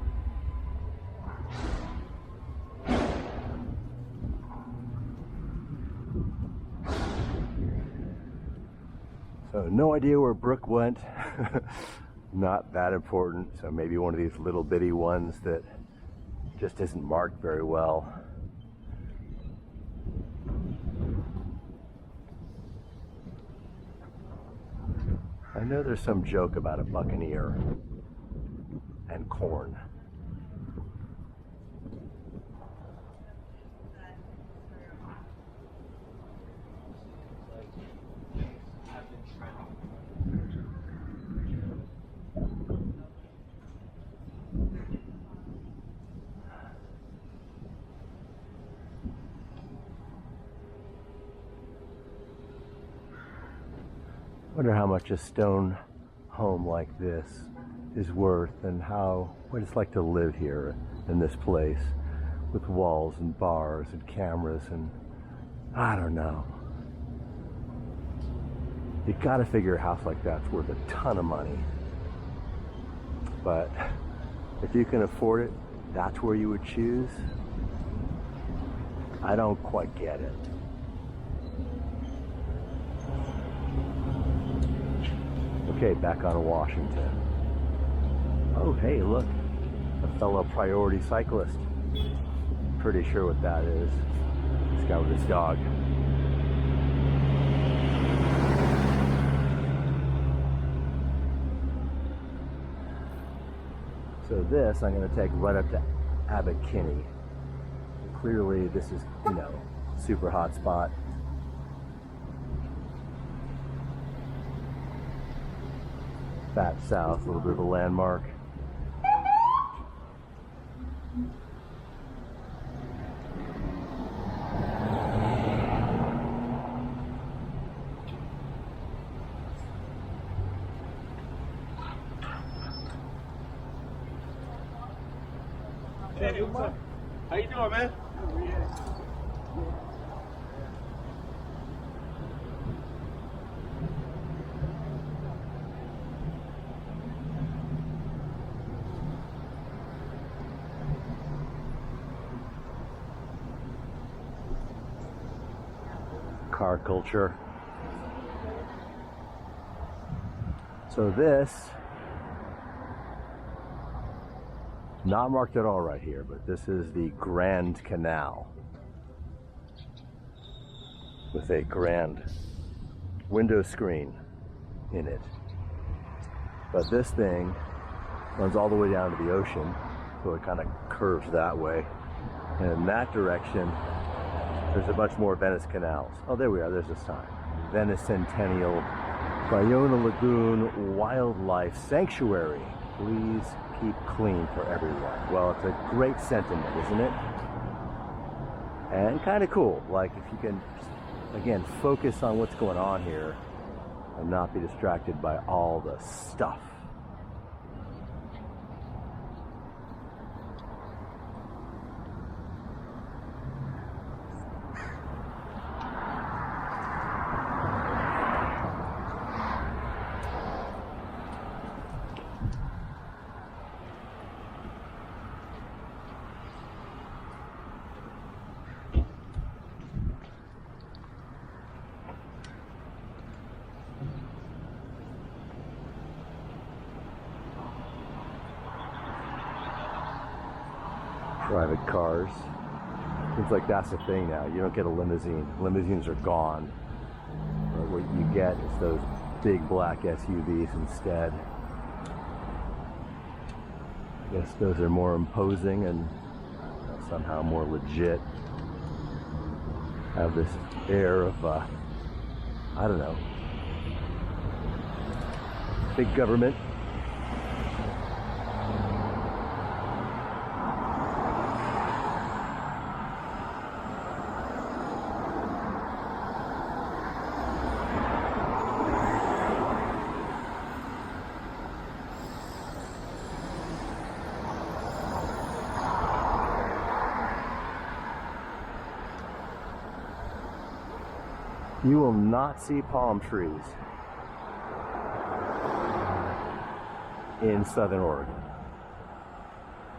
So no idea where Brooke went. Not that important. So maybe one of these little bitty ones that just isn't marked very well. I know there's some joke about a buccaneer and corn. Wonder how much a stone home like this is worth, and what it's like to live here in this place with walls and bars and cameras, and I don't know. You gotta figure a house like that's worth a ton of money. But if you can afford it, that's where you would choose. I don't quite get it. Okay, back on Washington. Oh, hey, look, a fellow priority cyclist. Pretty sure what that is. This guy with his dog. So this I'm going to take right up to Abbot Kinney. Clearly this is, super hot spot. Fat South, a little bit of a landmark. Hey, what's up? How you doing, man? Car culture. So this, not marked at all right here, but this is the Grand Canal with a grand window screen in it. But this thing runs all the way down to the ocean, so it kind of curves that way. And in that direction, there's a bunch more Venice canals. Oh, there we are, there's a sign. Venice Centennial, Bayona Lagoon Wildlife Sanctuary. Please keep clean for everyone. Well, it's a great sentiment, isn't it? And kind of cool. Like, if you can, again, focus on what's going on here and not be distracted by all the stuff. Private cars. Seems like that's the thing now. You don't get a limousine. Limousines are gone. But what you get is those big black SUVs instead. I guess those are more imposing and somehow more legit. Have this air of, I don't know, big government. You will not see palm trees in Southern Oregon.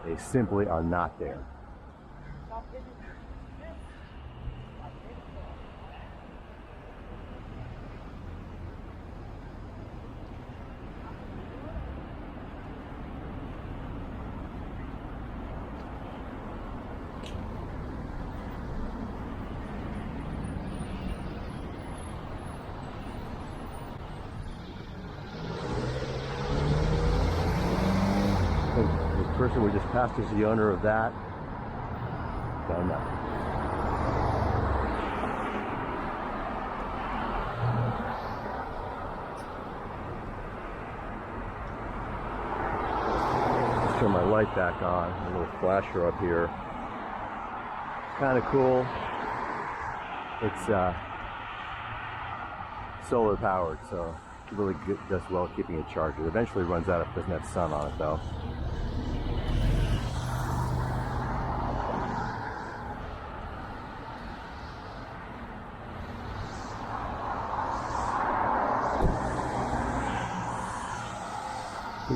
They simply are not there. The person we just passed is the owner of that. Don't know. Let's turn my light back on. A little flasher up here. It's kind of cool. It's solar powered, so it really does well keeping it charged. It eventually runs out if it doesn't have sun on it, though.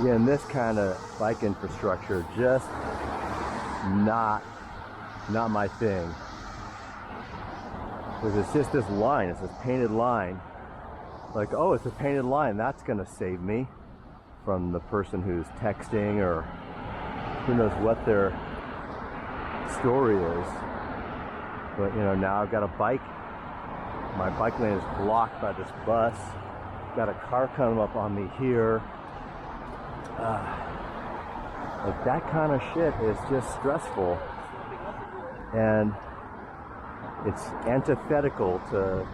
Again, this kind of bike infrastructure, just not my thing. Because it's just this line, it's this painted line. Like, oh, it's a painted line, that's gonna save me from the person who's texting, or who knows what their story is. But you know, now I've got a bike. My bike lane is blocked by this bus. Got a car coming up on me here. Like that kind of shit is just stressful, and it's antithetical to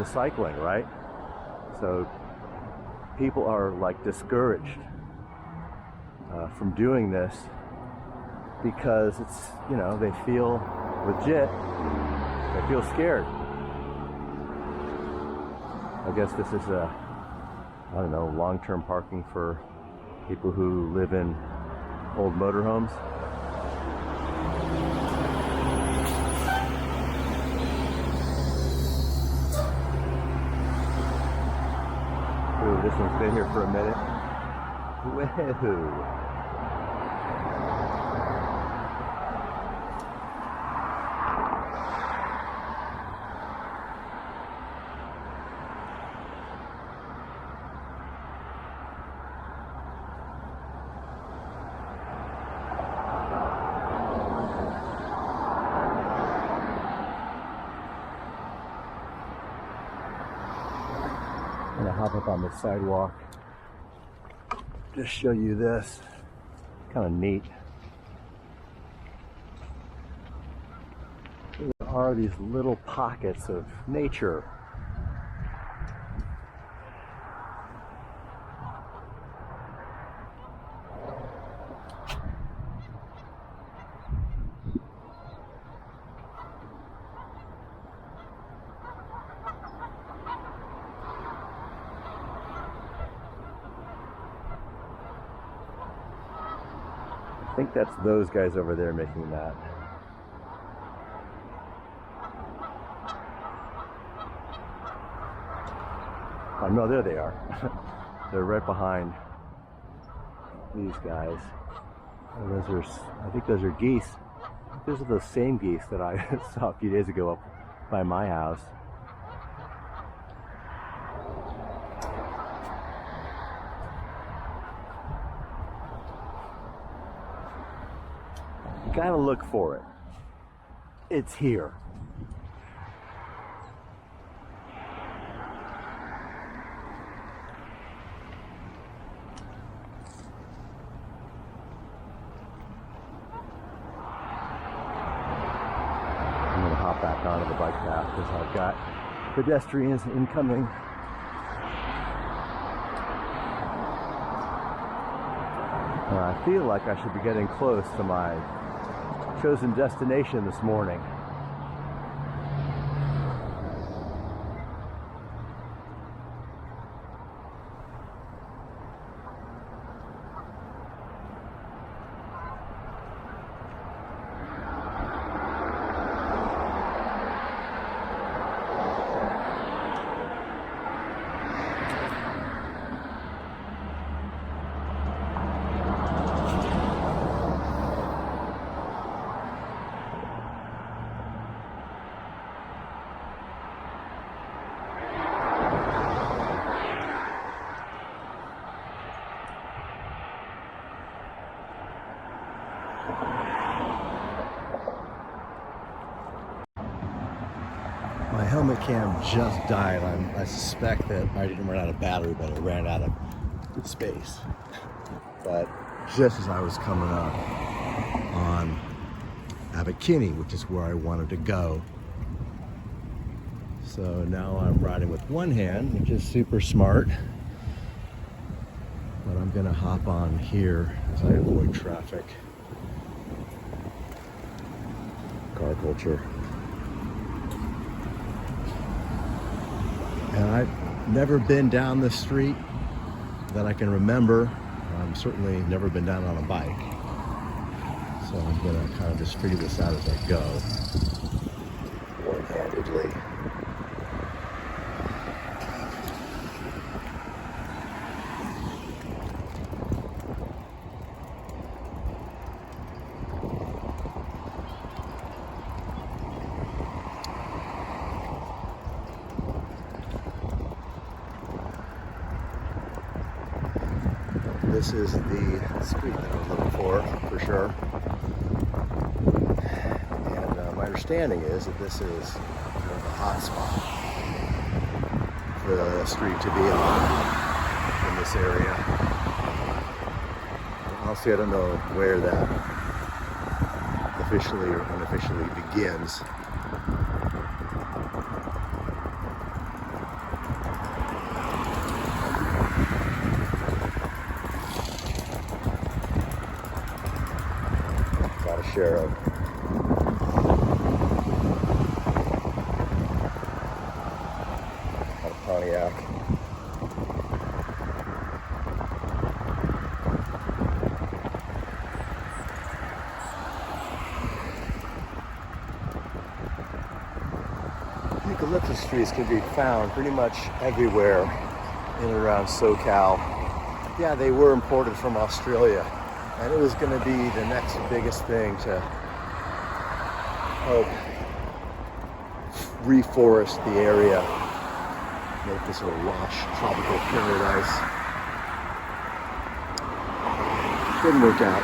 cycling, right? So people are like discouraged from doing this because it's, you know, they feel legit, they feel scared. I guess this is I don't know, long-term parking for people who live in old motorhomes. Ooh, this one's been here for a minute. Woohoo! I'm gonna hop up on the sidewalk, just show you this. Kind of neat. There are these little pockets of nature. I think that's those guys over there making that. Oh no, there they are. They're right behind these guys. And those are, I think those are geese. Those are the same geese that I saw a few days ago up by my house. Gotta look for it. It's here. I'm gonna hop back onto the bike path because I've got pedestrians incoming. I feel like I should be getting close to my chosen destination this morning. My helmet cam just died. I suspect that I didn't run out of battery, but I ran out of space. But just as I was coming up on Abbot Kinney, which is where I wanted to go. So now I'm riding with one hand, which is super smart. But I'm gonna hop on here as I avoid traffic. Car culture. And I've never been down this street that I can remember. I've certainly never been down on a bike. So I'm gonna kind of just figure this out as I go, one-handedly. This is the street that I was looking for sure. And my understanding is that this is kind of a hot spot for the street to be on in this area. Honestly, I don't know where that officially or unofficially begins. Sheriff. Out of Pontiac. Eucalyptus trees can be found pretty much everywhere in and around SoCal. Yeah, they were imported from Australia. And it was going to be the next biggest thing to help reforest the area, make this a lush tropical paradise. Didn't work out.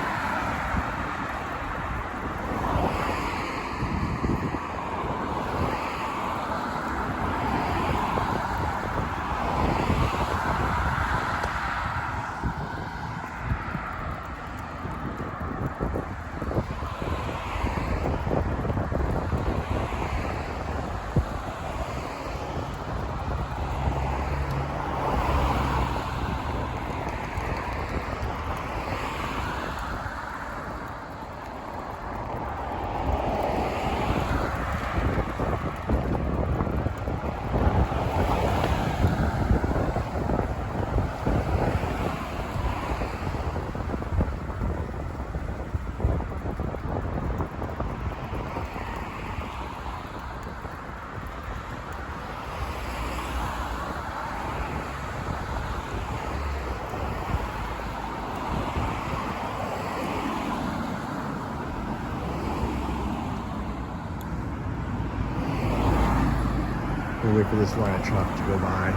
We'll wait for this line of truck to go by,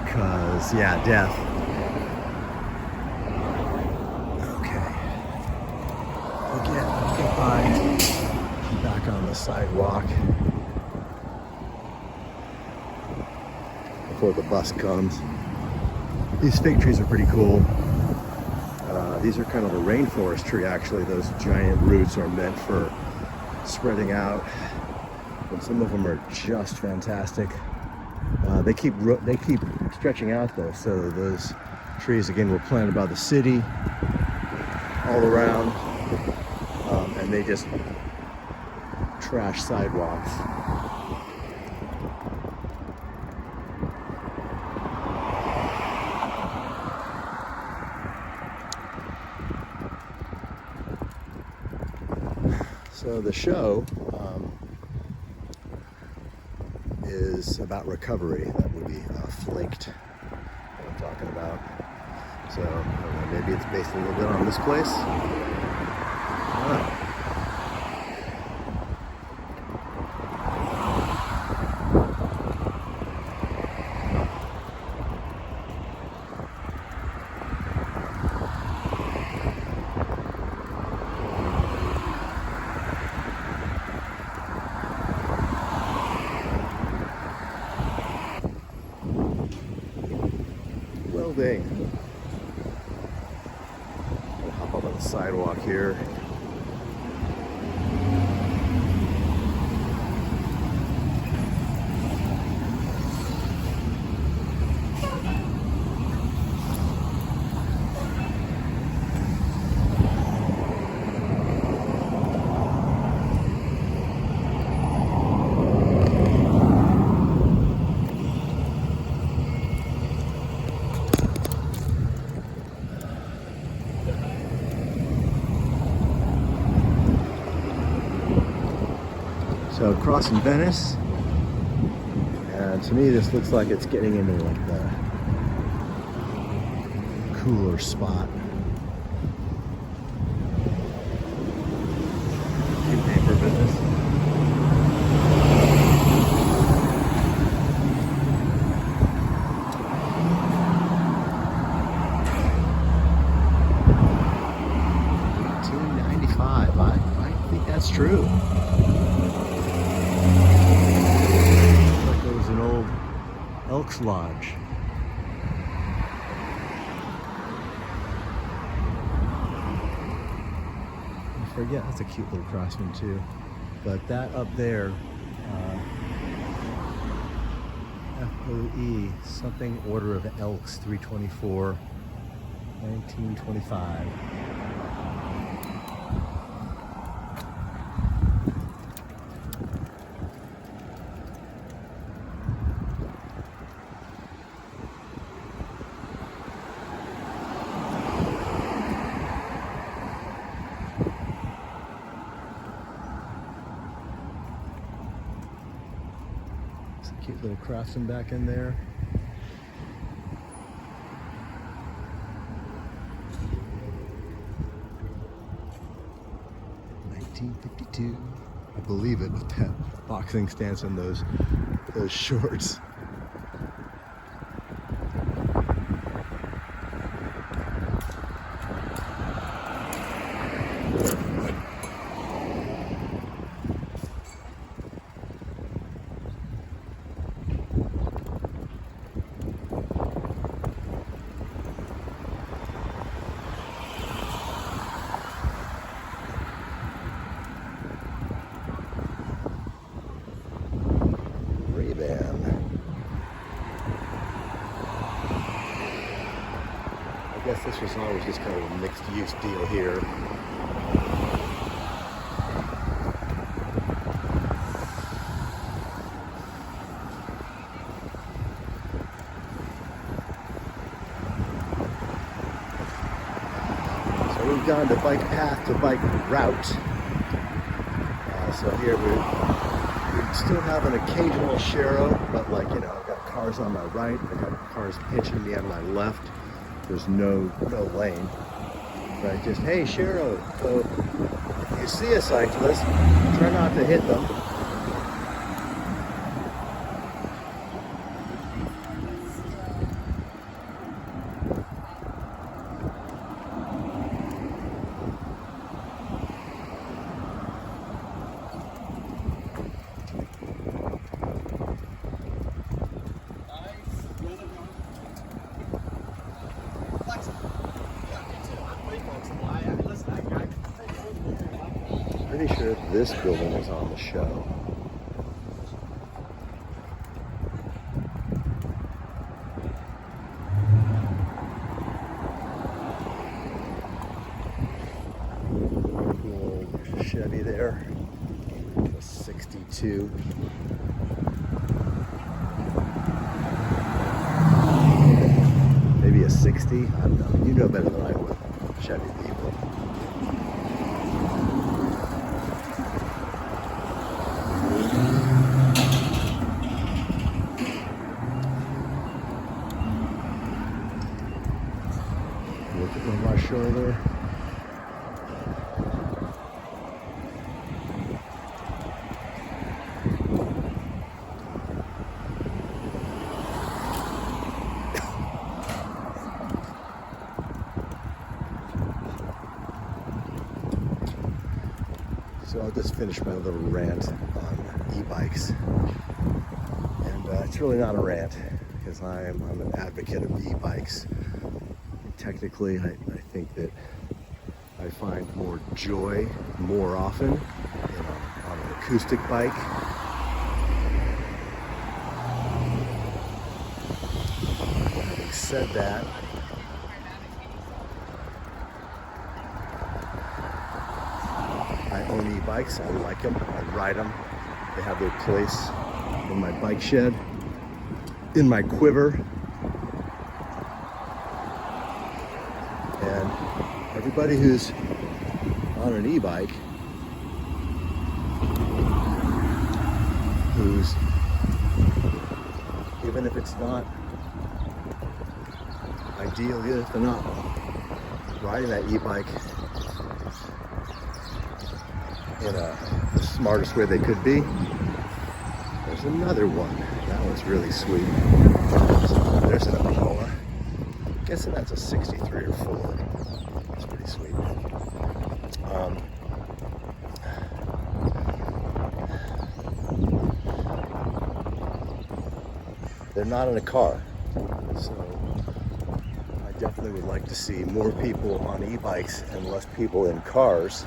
because, yeah, death. Okay. We'll get by, back on the sidewalk before the bus comes. These fig trees are pretty cool. These are kind of a rainforest tree, actually. Those giant roots are meant for spreading out. And some of them are just fantastic. They keep stretching out though. So those trees again were planted by the city all around, and they just trash sidewalks. So the show is about recovery. That would be Flaked, what I'm talking about. So, I don't know, maybe it's based a little bit on this place. I don't know. sidewalk here. So crossing Venice, and to me this looks like it's getting into like the cooler spot. Cute name for business. $18.95. I think that's true. An old Elks Lodge. I forget, that's a cute little Craftsman too. But that up there, FOE, something Order of Elks, 324, 1925. Cute little Craftsman back in there. $19.52. I believe it with that boxing stance and those shorts. I guess this was always just kind of a mixed use deal here. So we've gone to bike path to bike route. So here we still have an occasional Shero, but like, you know, I've got cars on my right, I've got cars pitching me on my left. There's no lane. But just, hey, Shero, so if you see a cyclist, try not to hit them. Pretty sure this building is on the show. Cool Chevy there. A 62. Maybe a 60. I don't know. You know better than I would. Chevy people. Look at my shoulder. So I'll just finish my little rant on e-bikes. And it's really not a rant because I'm an advocate of e-bikes. Technically, I think that I find more joy more often on an acoustic bike. Having said that, I own e-bikes. I like them. I ride them. They have their place in my bike shed, in my quiver. And everybody who's on an e-bike, who's, even if it's not ideal, even if they're not riding that e-bike in the smartest way they could be, there's another one. That one's really sweet. So there's an Impala. I'm guessing that's a 63 or 4. That's pretty sweet. They're not in a car, so I definitely would like to see more people on e-bikes and less people in cars,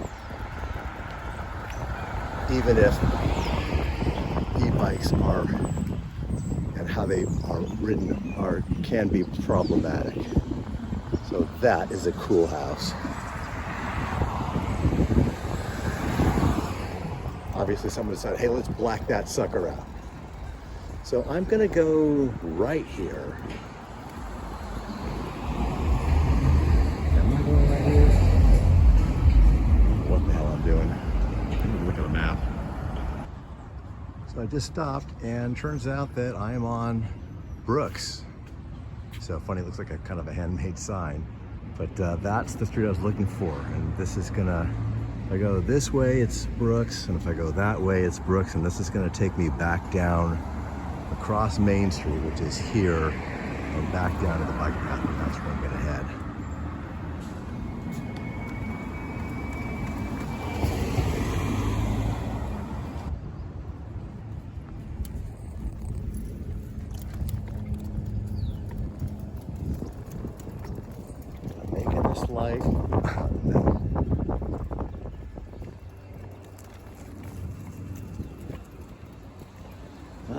even if e-bikes are, and how they are ridden can be problematic. So that is a cool house. Obviously someone decided, hey, let's black that sucker out. So I'm gonna go right here. Am I going right here? What the hell I'm doing? I'm look at the map. So I just stopped, and turns out that I am on Brooks. So funny, it looks like a kind of a handmade sign, but that's the street I was looking for. And this is gonna, if I go this way, it's Brooks, and if I go that way, it's Brooks, and this is gonna take me back down across Main Street, which is here, and back down to the bike path, and that's where I'm gonna head. I'm making this light.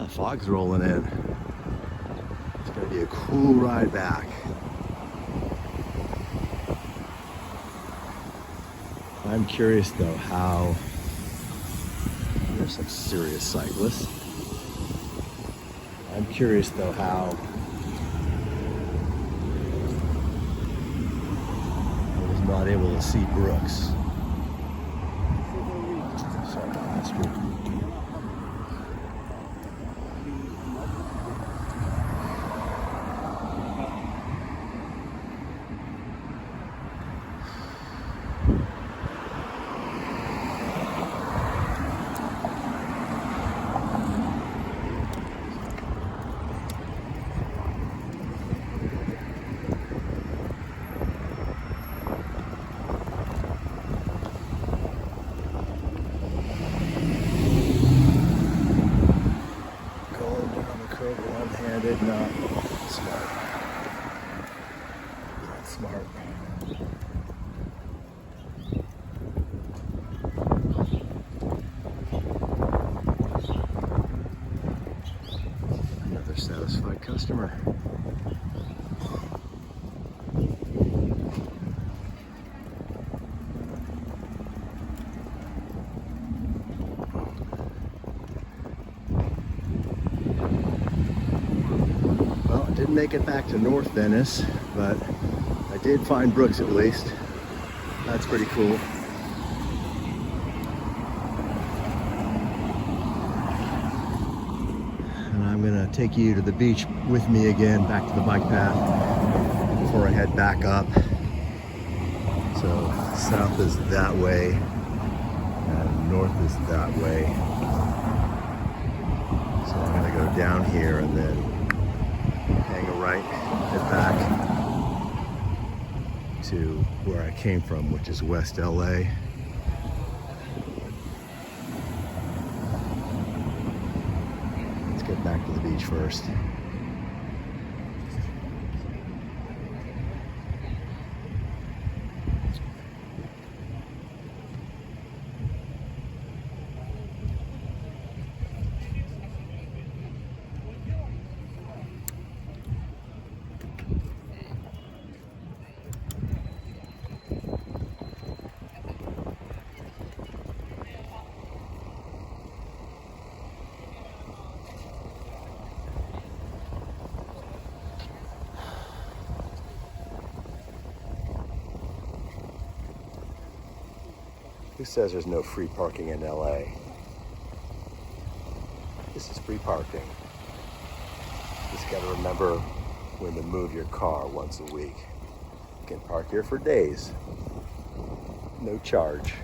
Fog's rolling in. It's going to be a cool ride back. I'm curious though how, there's some serious cyclists. I'm curious though how I was not able to see Brooks. Sorry about that street. Not smart. Not smart. Another satisfied customer. Didn't make it back to North Venice, but I did find Brooks at least. That's pretty cool. And I'm gonna take you to the beach with me again, back to the bike path before I head back up. So south is that way and north is that way. So I'm gonna go down here and then hang a right, head back to where I came from, which is West LA. Let's get back to the beach first. Who says there's no free parking in LA? This is free parking. Just gotta remember when to move your car once a week. You can park here for days. No charge.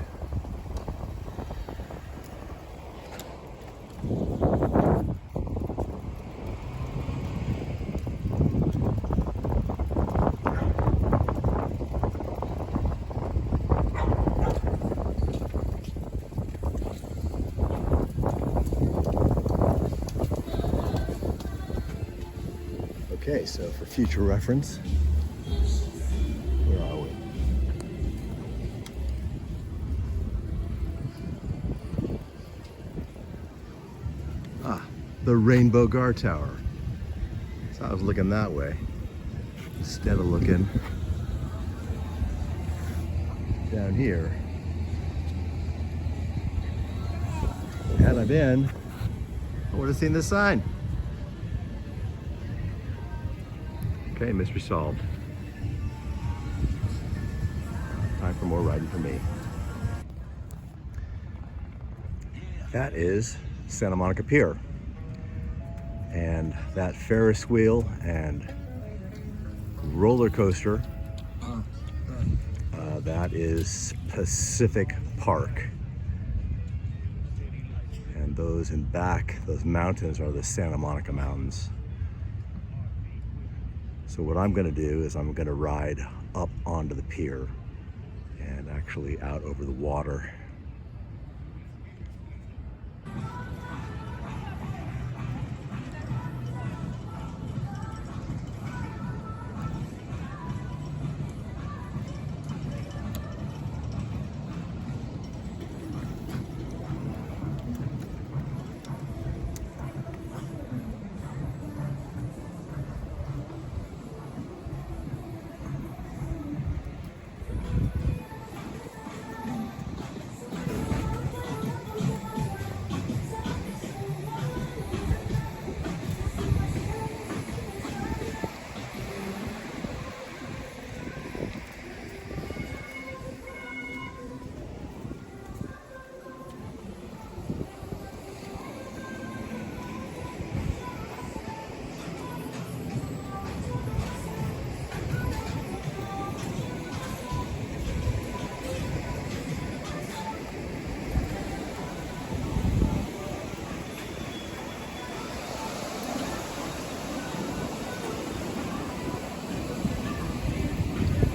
Okay, so for future reference, where are we? Ah, the Rainbow Guard Tower. So I was looking that way instead of looking down here. Had I been, I would have seen this sign. Okay, mystery solved. Time for more riding for me. That is Santa Monica Pier. And that Ferris wheel and roller coaster, that is Pacific Park. And those in back, those mountains are the Santa Monica Mountains. So what I'm gonna do is I'm gonna ride up onto the pier and actually out over the water.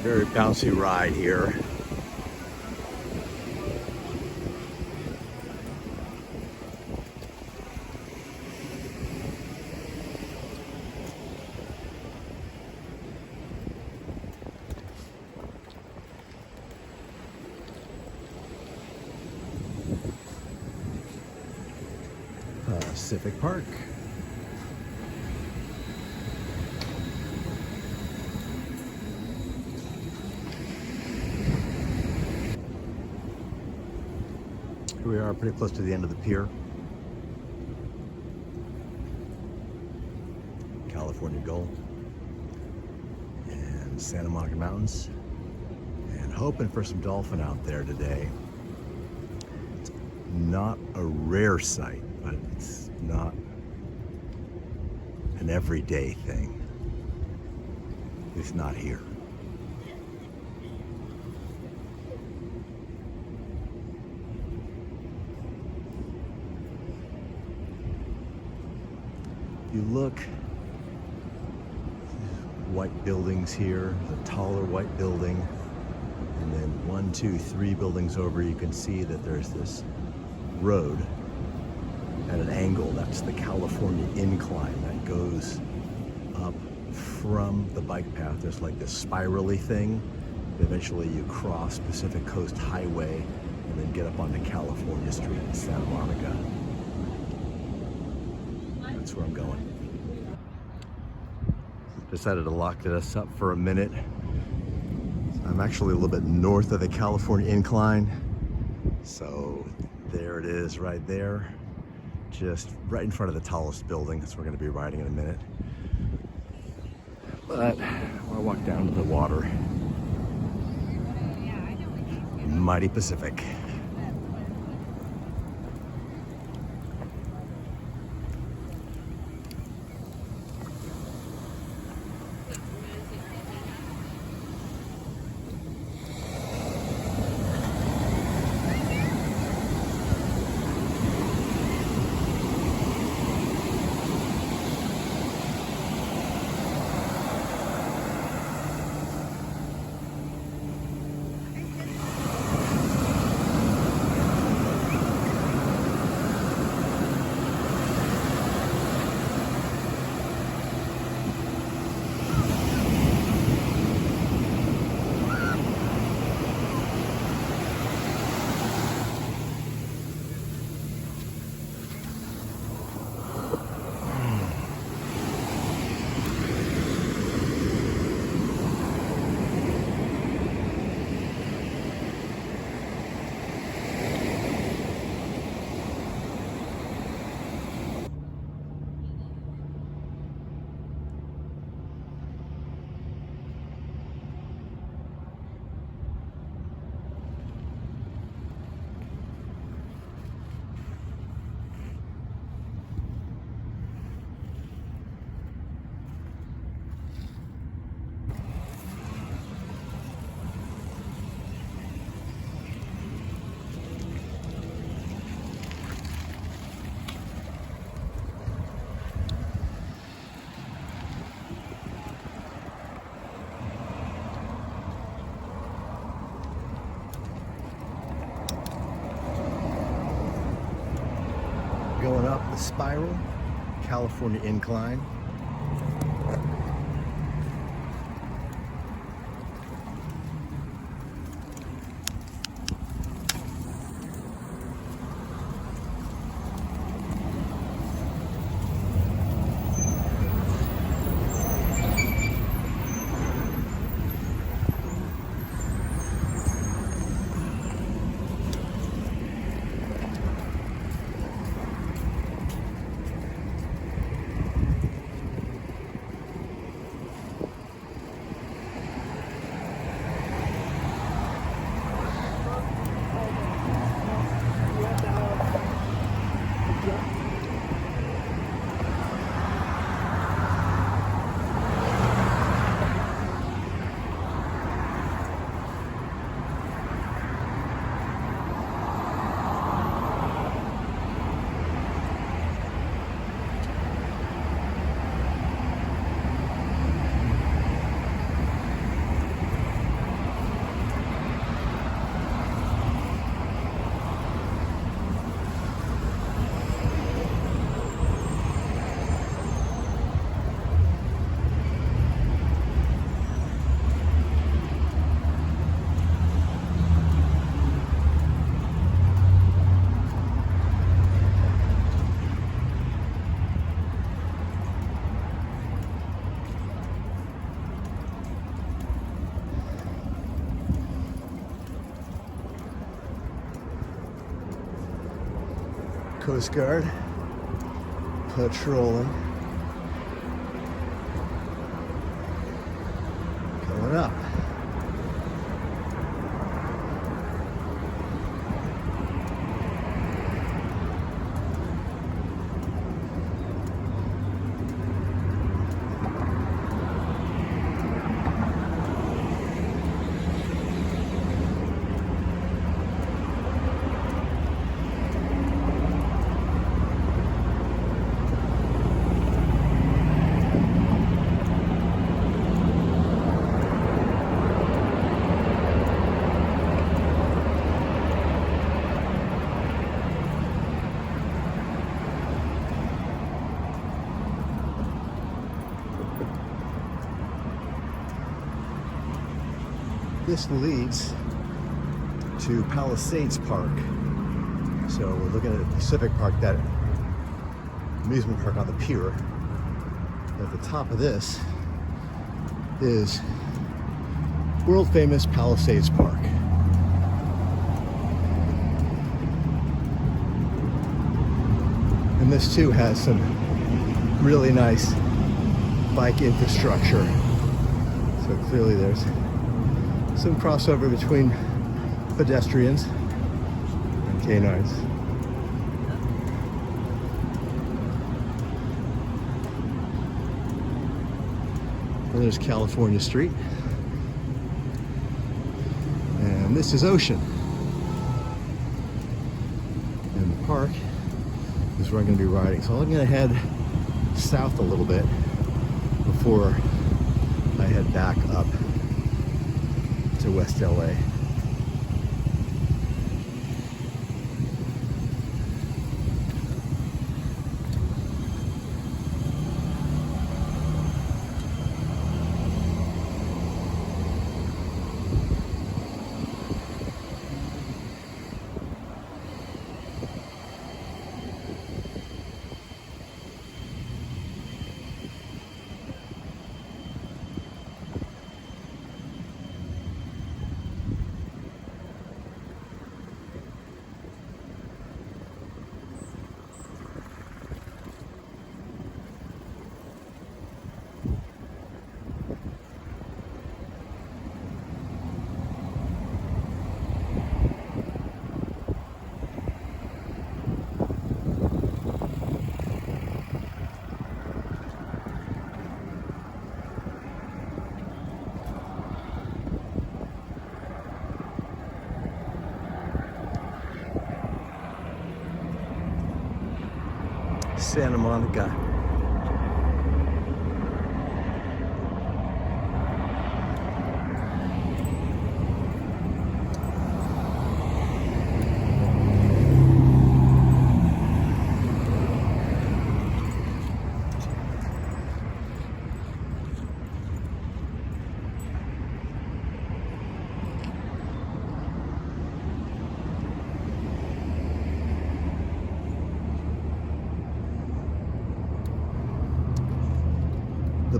Very bouncy ride here. Pacific Park. Here we are, pretty close to the end of the pier. California Gull and Santa Monica Mountains, and hoping for some dolphin out there today. It's not a rare sight, but it's not an everyday thing. At least not here. You look, white buildings here, the taller white building, and then 1, 2, 3 buildings over, you can see that there's this road at an angle. That's the California Incline that goes up from the bike path. There's like this spirally thing. Eventually you cross Pacific Coast Highway and then get up onto California Street in Santa Monica. That's where I'm going. Decided to lock this up for a minute. I'm actually a little bit north of the California Incline. So there it is right there. Just right in front of the tallest building. That's where we're gonna be riding in a minute. But I'll walk down to the water. Mighty Pacific. Going up the spiral, California Incline. Coast Guard patrolling. Going up. This leads to Palisades Park. So we're looking at Pacific Park, that amusement park on the pier. At the top of this is world famous Palisades Park. And this too has some really nice bike infrastructure. So clearly there's some crossover between pedestrians and canines. And there's California Street. And this is Ocean. And the park is where I'm going to be riding. So I'm going to head south a little bit before I head back up to West LA. Santa Monica.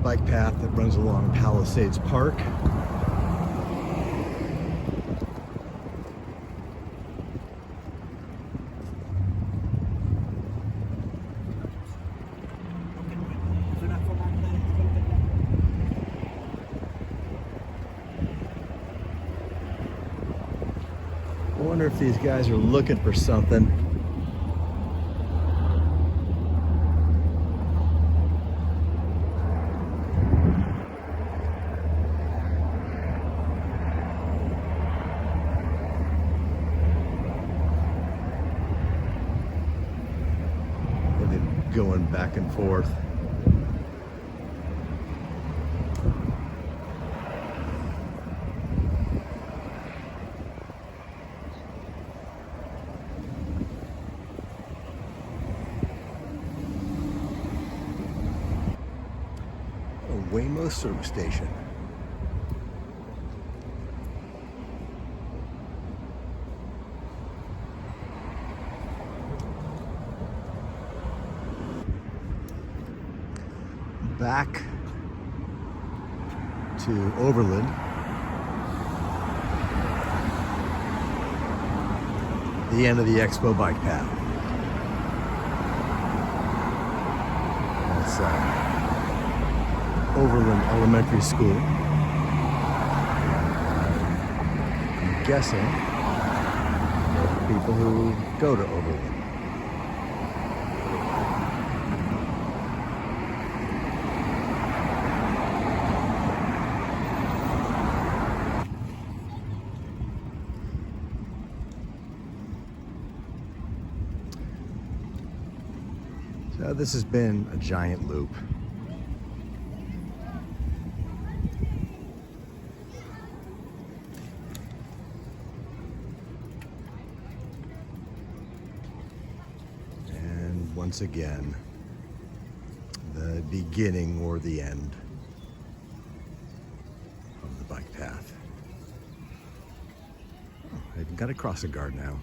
bike path that runs along Palisades Park. I wonder if these guys are looking for something. Going back and forth. A Waymo service station. Back to Overland. The end of the Expo bike path. That's Overland Elementary School. I'm guessing there are people who go to Overland. So this has been a giant loop. And once again, the beginning or the end of the bike path. Oh, I even got to cross a guard now.